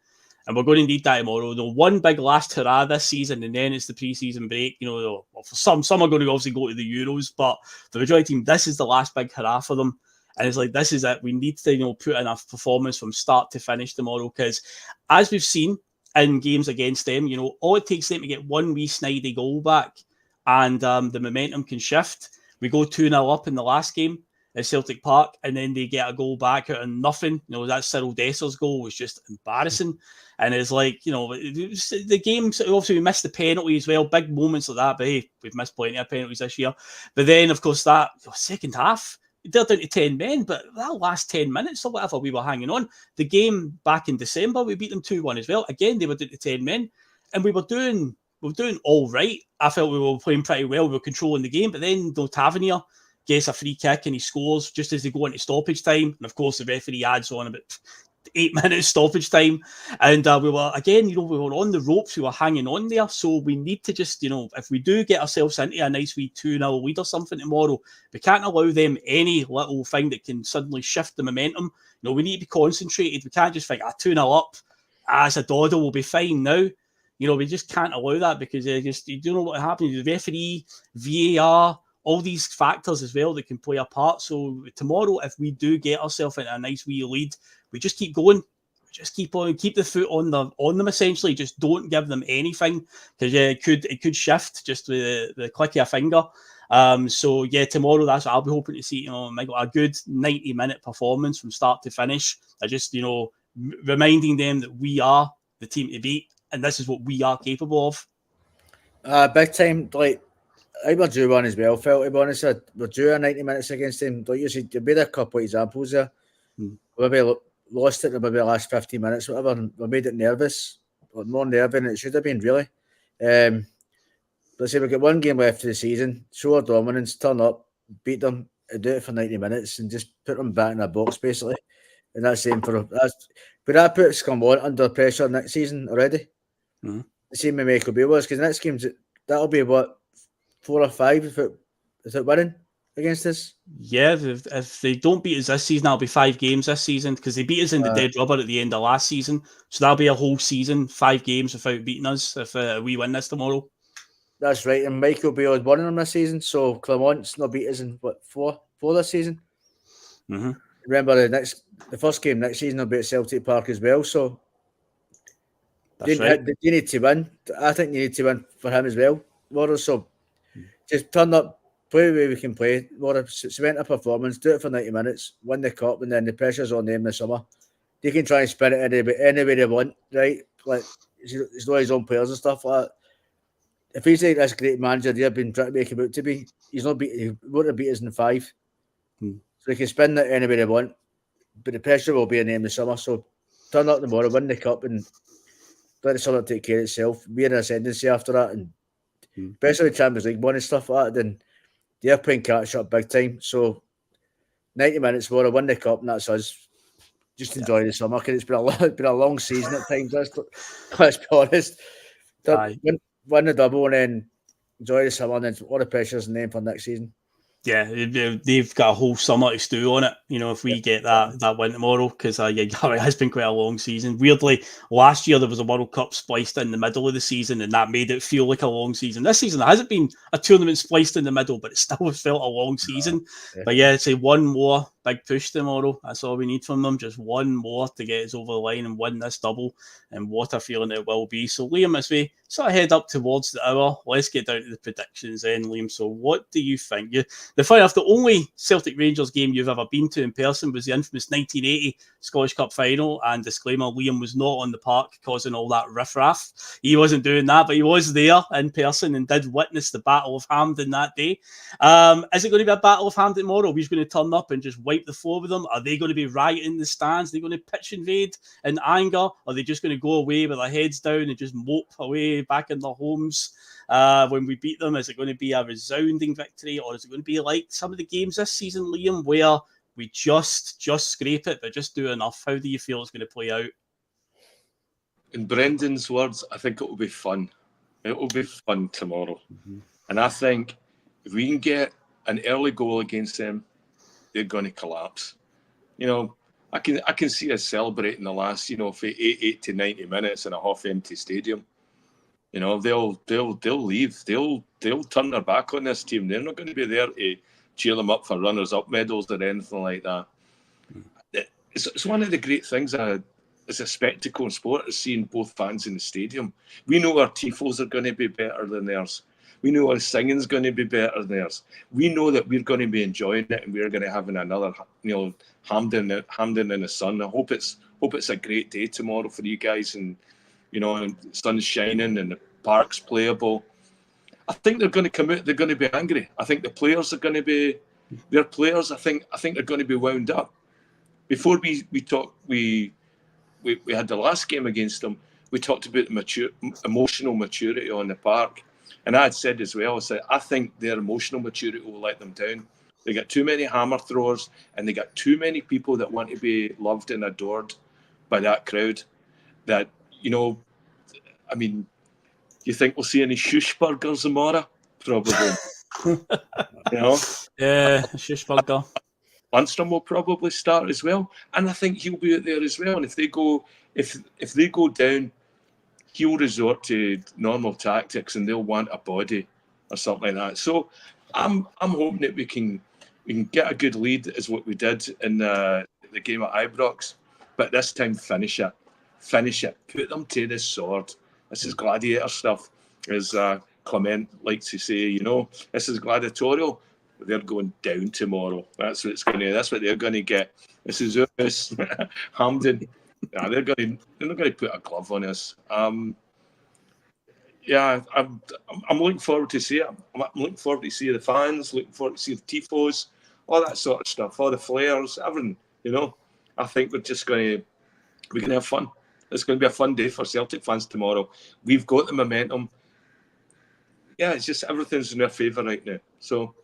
And we're going to need that tomorrow. The one big last hurrah this season, and then it's the pre-season break. For some are going to obviously go to the Euros, but the majority team, this is the last big hurrah for them. And it's like, this is it. We need to, put in a performance from start to finish tomorrow, because as we've seen in games against them, all it takes them to get one wee snidey goal back, and the momentum can shift. We go 2-0 up in the last game at Celtic Park, and then they get a goal back out of nothing. That Cyril Desser's goal was just embarrassing. And it's like, the games, obviously we missed the penalty as well, big moments like that, but hey, we've missed plenty of penalties this year. But then, of course, that second half, they're down to 10 men, but that last 10 minutes or whatever, we were hanging on. The game back in December, we beat them 2-1 as well. Again, they were down to 10 men, and we were doing were doing all right. I felt we were playing pretty well. We were controlling the game, but then Tavernier gets a free kick and he scores just as they go into stoppage time. And of course, the referee adds on about 8 minutes stoppage time. And we were, again, we were on the ropes. We were hanging on there. So we need to just, if we do get ourselves into a nice wee 2-0 lead or something tomorrow, we can't allow them any little thing that can suddenly shift the momentum. We need to be concentrated. We can't just think, 2-0 up, as a doddle, will be fine now. We just can't allow that because you don't know what happens. The referee, VAR, all these factors as well that can play a part. So tomorrow, if we do get ourselves into a nice wee lead, we just keep going. We just keep on, keep the foot on them essentially. Just don't give them anything because it could shift just with the click of a finger. So tomorrow that's what I'll be hoping to see. A good 90-minute performance from start to finish. Just reminding them that we are the team to beat, and this is what we are capable of. Big time. I think we're due one as well, Phil, to be honest. We're due a 90 minutes against them. Like you said, there made a couple of examples there. Maybe lost it in maybe the last 15 minutes, whatever, and we made it nervous, or more nervous than it should have been, really. Let's say we've got one game left of the season, show our dominance, turn up, beat them, and do it for 90 minutes, and just put them back in a box, basically. And that's the same for us. But that puts Scumlont under pressure next season already. The same with Michael Beale was, because the next game, that'll be what? 4 or 5 if it winning against us. Yeah, if they don't beat us this season, that'll be 5 games this season because they beat us in the dead rubber at the end of last season. So that'll be a whole season, 5 games without beating us if we win this tomorrow. That's right. And Michael Beale is winning them this season, so Clermont's not beat us in what, 4 this season. Remember the first game next season will be at Celtic Park as well. So you need to win. I think you need to win for him as well, Laura. So just turn up, play the way we can play, Laura. Cement a performance, do it for 90 minutes, win the cup, and then the pressure's on them this summer. They can try and spin it any way they want, right? Like he's not his own players and stuff like that. If he's like this great manager they've been trying to make him out to be, he won't have beat us in 5. So they can spin it any way they want, but the pressure will be on them this summer. So turn up tomorrow, win the cup, and let the summer take care of itself. We're in ascendancy after that, and especially the Champions League one and stuff like that, then they're playing catch up big time. So 90 minutes tomorrow, win the cup, and that's us. Just enjoy the summer because it's been a long season at times. Let's be honest. Win the double and then enjoy the summer, and then all the pressures and then for next season. Yeah, they've got a whole summer to stew on it, if we get that win tomorrow, because it has been quite a long season. Weirdly, last year there was a World Cup spliced in the middle of the season, and that made it feel like a long season. This season, there hasn't been a tournament spliced in the middle, but it still felt a long season. But I'd say one more big push tomorrow. That's all we need from them, just one more to get us over the line and win this double, and what a feeling it will be. So Liam, as we sort of head up towards the hour, let's get down to the predictions then, Liam. So what do you think? The only Celtic Rangers game you've ever been to in person was the infamous 1980 Scottish Cup final. And disclaimer, Liam was not on the park causing all that riffraff. He wasn't doing that, but he was there in person and did witness the Battle of Hampden that day. Is it going to be a Battle of Hampden tomorrow? Are we just going to turn up and just wipe the floor with them? Are they going to be rioting the stands? Are they going to pitch invade in anger? Or are they just going to go away with their heads down and just mope away back in their homes? When we beat them, is it going to be a resounding victory, or is it going to be like some of the games this season, Liam, where we just scrape it but just do enough? How do you feel it's going to play out? In Brendan's words, I think it will be fun. It will be fun tomorrow. And I think if we can get an early goal against them, they're going to collapse. I can see us celebrating the last, for 8 to 90 minutes in a half-empty stadium. They'll leave. They'll turn their back on this team. They're not going to be there to cheer them up for runners-up medals or anything like that. It's one of the great things as a spectacle in sport is seeing both fans in the stadium. We know our tifos are going to be better than theirs. We know our singing's going to be better than theirs. We know that we're going to be enjoying it, and we're going to have another, Hampden in the sun. I hope it's a great day tomorrow for you guys, and and the sun's shining and the park's playable. I think they're going to come out. They're going to be angry. I think the players are going to be. Their players, I think they're going to be wound up. Before we had the last game against them, we talked about the emotional maturity on the park. And I had said as well, I think their emotional maturity will let them down. They got too many hammer throwers, and they got too many people that want to be loved and adored by that crowd. That, I mean, you think we'll see any shushburgers tomorrow? Probably. Yeah, shushburger. Lundstrom will probably start as well, and I think he'll be out there as well. And if they go down, he'll resort to normal tactics, and they'll want a body or something like that. So I'm hoping that we can get a good lead, as what we did in the game at Ibrox, but this time finish it, put them to the sword. This is gladiator stuff, as Clement likes to say. This is gladiatorial. They're going down tomorrow. That's what they're going to get. This is us, Hampden. Yeah, they're not going to put a glove on us. I'm looking forward to see it. I'm looking forward to see the fans. Looking forward to see the tifos, all that sort of stuff, all the flares, everything. I think we're going to have fun. It's going to be a fun day for Celtic fans tomorrow. We've got the momentum. Yeah, it's just everything's in our favour right now. So,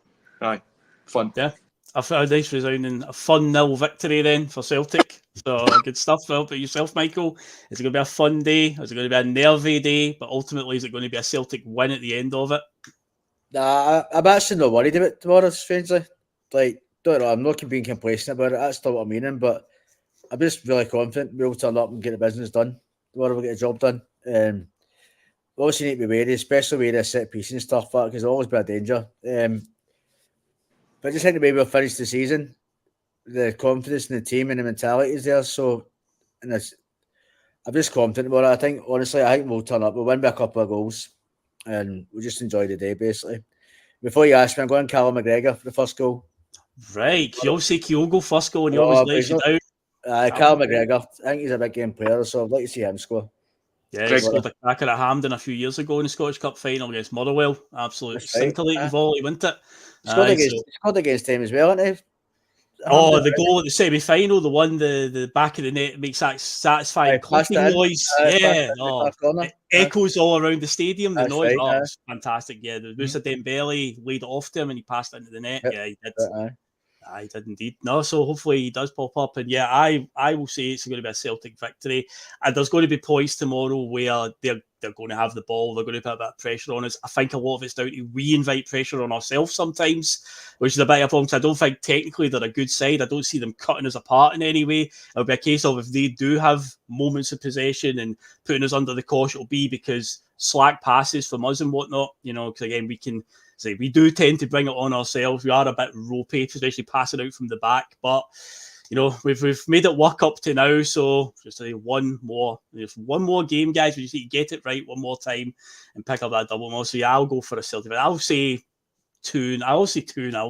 aye, fun. Yeah. A nice resounding 1-0 victory then for Celtic. So good stuff. Well, about yourself, Michael. Is it going to be a fun day? Is it going to be a nervy day? But ultimately, is it going to be a Celtic win at the end of it? Nah, I'm actually not worried about tomorrow, strangely. Don't know, I'm not being complacent about it. That's not what I'm meaning, but I'm just really confident we'll turn up and get the business done. Tomorrow we'll get the job done. Obviously, need to be wary, especially with the set piece and stuff like that, because there'll always be a danger. But I just think the way we'll finish the season, the confidence in the team and the mentality is there. So, I'm just confident about it. I think we'll turn up. We'll win by a couple of goals, and we'll just enjoy the day, basically. Before you ask me, I'm going Callum McGregor for the first goal. Right. You always say Kyogo first goal, and he always lets you down. Callum McGregor. I think he's a big game player, so I'd like to see him score. Yeah, he scored a cracker at Hampden a few years ago in the Scottish Cup final against Motherwell. Absolute scintillating volley, wasn't it? Scored against him as well, didn't he? The goal at the semi-final, the one, the back of the net makes that satisfying clicking noise. It echoes all around the stadium. The noise, it's fantastic. Yeah, the Moussa Dembele laid it off to him and he passed it into the net. Yeah, he did. I did indeed. No, so hopefully he does pop up. And yeah, I will say it's going to be a Celtic victory. And there's going to be points tomorrow where they're going to have the ball. They're going to put a bit of pressure on us. I think a lot of it's down to we invite pressure on ourselves sometimes, which is a bit of a problem. I don't think technically they're a good side. I don't see them cutting us apart in any way. It'll be a case of if they do have moments of possession and putting us under the cosh, it'll be because slack passes from us and whatnot, because again, we do tend to bring it on ourselves. We are a bit ropey, especially passing out from the back. But, we've made it work up to now. So just one more game, guys. We just need to get it right one more time and pick up that double more. So, yeah, I'll go for a Celtic. I'll say 2-0.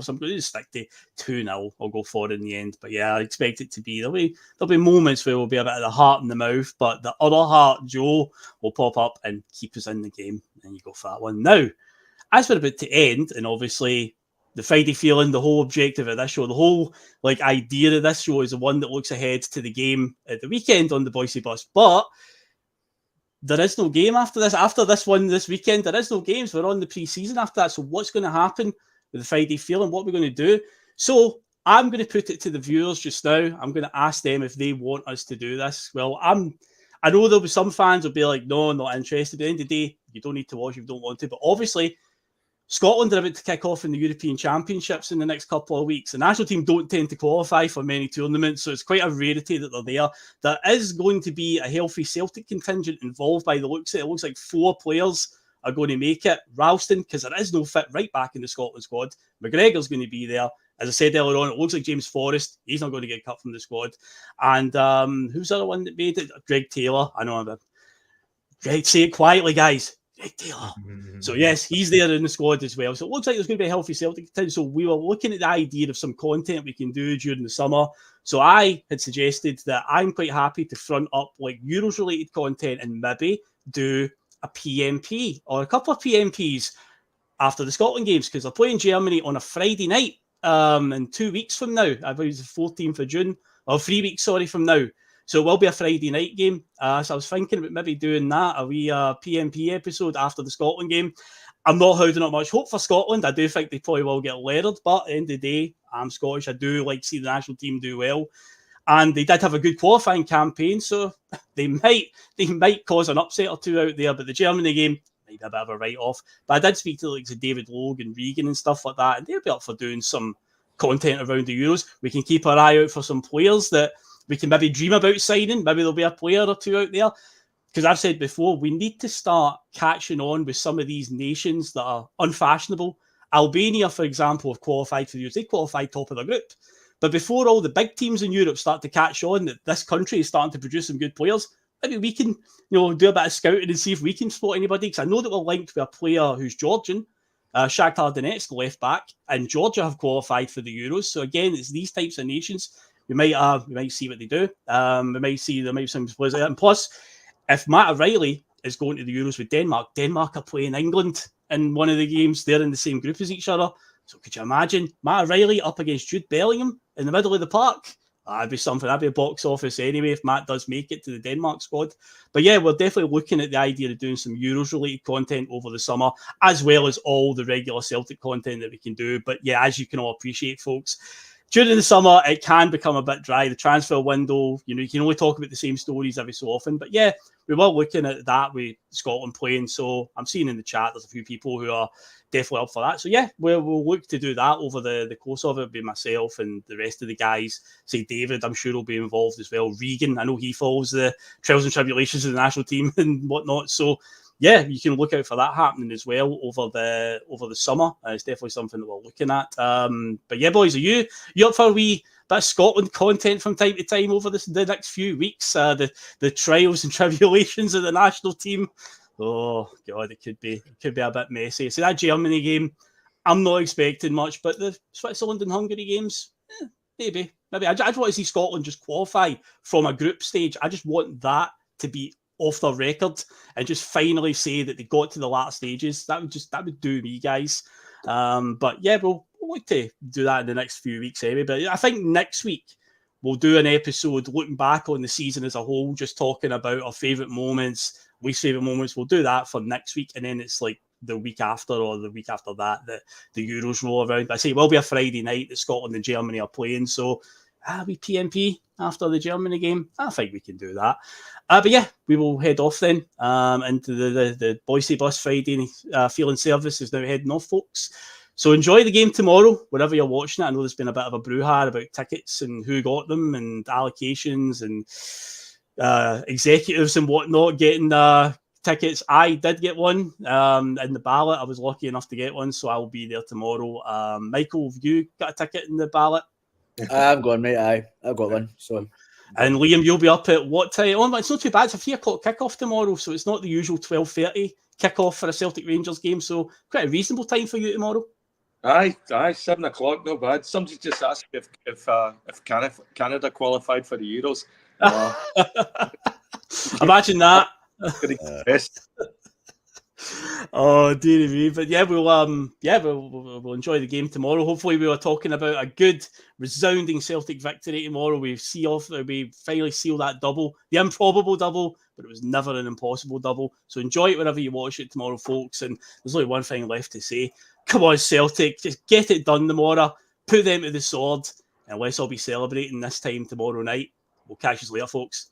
So I'm going to stick to 2-0. I'll go for it in the end. But, yeah, I expect it to be. There'll be moments where we'll be a bit of the heart in the mouth. But the other heart, Joe, will pop up and keep us in the game. And you go for that one. Now, as we're about to end, and obviously the Friday feeling, the whole objective of this show, the whole idea of this show is the one that looks ahead to the game at the weekend on the Bhoycie Bus. But there is no game after this. After this one this weekend, there is no games. We're on the pre-season after that. So what's going to happen with the Friday feeling? What we're going to do? So I'm going to put it to the viewers just now. I'm going to ask them if they want us to do this. Well, I know there'll be some fans who'll be like, no, not interested. At the end of the day, you don't need to watch if you don't want to. But obviously, Scotland are about to kick off in the European Championships in the next couple of weeks. The national team don't tend to qualify for many tournaments, so it's quite a rarity that they're there. There is going to be a healthy Celtic contingent involved by the looks of it. It looks like 4 players are going to make it. Ralston, because there is no fit right back in the Scotland squad. McGregor's going to be there. As I said earlier on, it looks like James Forrest. He's not going to get cut from the squad. And who's the other one that made it? Greg Taylor. I know. Say it quietly, guys. Greg Taylor. So, yes, he's there in the squad as well. So, it looks like there's going to be a healthy Celtic team. So, we were looking at the idea of some content we can do during the summer. So, I had suggested that I'm quite happy to front up Euros-related content and maybe do a PMP or a couple of PMPs after the Scotland games because they're playing Germany on a Friday night in 2 weeks from now. I believe it's the 14th of June, or 3 weeks, from now. So it will be a Friday night game. So I was thinking about maybe doing that, a wee PMP episode after the Scotland game. I'm not holding up much hope for Scotland. I do think they probably will get leathered, but at the end of the day, I'm Scottish. I do like to see the national team do well. And they did have a good qualifying campaign, so they might cause an upset or two out there. But the Germany game might be a bit of a write-off. But I did speak to like David Logue and Regan and stuff like that, and they'll be up for doing some content around the Euros. We can keep our eye out for some players that we can maybe dream about signing. Maybe there'll be a player or two out there. Because I've said before, we need to start catching on with some of these nations that are unfashionable. Albania, for example, have qualified for the Euros. They qualified top of the group. But before all the big teams in Europe start to catch on that this country is starting to produce some good players, maybe we can, do a bit of scouting and see if we can spot anybody. Because I know that we're linked with a player who's Georgian, Shakhtar Donetsk, left back, and Georgia have qualified for the Euros. So again, it's these types of nations. We might see what they do. We might see there might be some players like that. And plus, if Matt O'Reilly is going to the Euros with Denmark are playing England in one of the games. They're in the same group as each other. So could you imagine Matt O'Reilly up against Jude Bellingham in the middle of the park? That'd be something. That'd be a box office anyway if Matt does make it to the Denmark squad. But yeah, we're definitely looking at the idea of doing some Euros-related content over the summer, as well as all the regular Celtic content that we can do. But yeah, as you can all appreciate, folks, during the summer, it can become a bit dry. The transfer window, you can only talk about the same stories every so often. But yeah, we were looking at that with Scotland playing. So I'm seeing in the chat there's a few people who are definitely up for that. So yeah, we'll look to do that over the course of it. It'll be myself and the rest of the guys. Say David, I'm sure will be involved as well. Regan, I know he follows the trials and tribulations of the national team and whatnot. So yeah, you can look out for that happening as well over the summer. It's definitely something that we're looking at. But yeah, boys, are you up for a wee bit of Scotland content from time to time over the next few weeks? The trials and tribulations of the national team. Oh God, it could be a bit messy. So that Germany game, I'm not expecting much, but the Switzerland and Hungary games, maybe. I just want to see Scotland just qualify from a group stage. I just want that to be off their record and just finally say that they got to the latter stages. That would do me, guys. But yeah, we'll look to do that in the next few weeks anyway. But I think next week we'll do an episode looking back on the season as a whole, just talking about our favourite moments, least favourite moments. We'll do that for next week, and then it's like the week after or the week after that the Euros roll around. But I say it will be a Friday night that Scotland and Germany are playing, so we PMP after the Germany game. I think we can do that. But yeah, we will head off then into the Bhoycie Bus Friday feeling service is now heading off, folks. So enjoy the game tomorrow, wherever you're watching it. I know there's been a bit of a brouhaha about tickets and who got them and allocations and executives and whatnot getting tickets. I did get one in the ballot. I was lucky enough to get one, so I'll be there tomorrow. Michael, have you got a ticket in the ballot? I'm going, mate. I've got one. So, and Liam, you'll be up at what time? Oh, it's not too bad. It's a 3 o'clock kickoff tomorrow, so it's not the usual 12:30 kickoff for a Celtic Rangers game. So quite a reasonable time for you tomorrow. Aye, 7 o'clock, no bad. Somebody just asked if Canada qualified for the Euros. Imagine that. Best. Oh dearie me, but yeah, we'll enjoy the game tomorrow. Hopefully, we were talking about a good, resounding Celtic victory tomorrow. We finally seal that double, the improbable double, but it was never an impossible double. So enjoy it whenever you watch it tomorrow, folks. And there's only one thing left to say: come on, Celtic, just get it done tomorrow. Put them to the sword, and let's all be celebrating this time tomorrow night. We'll catch you later, folks.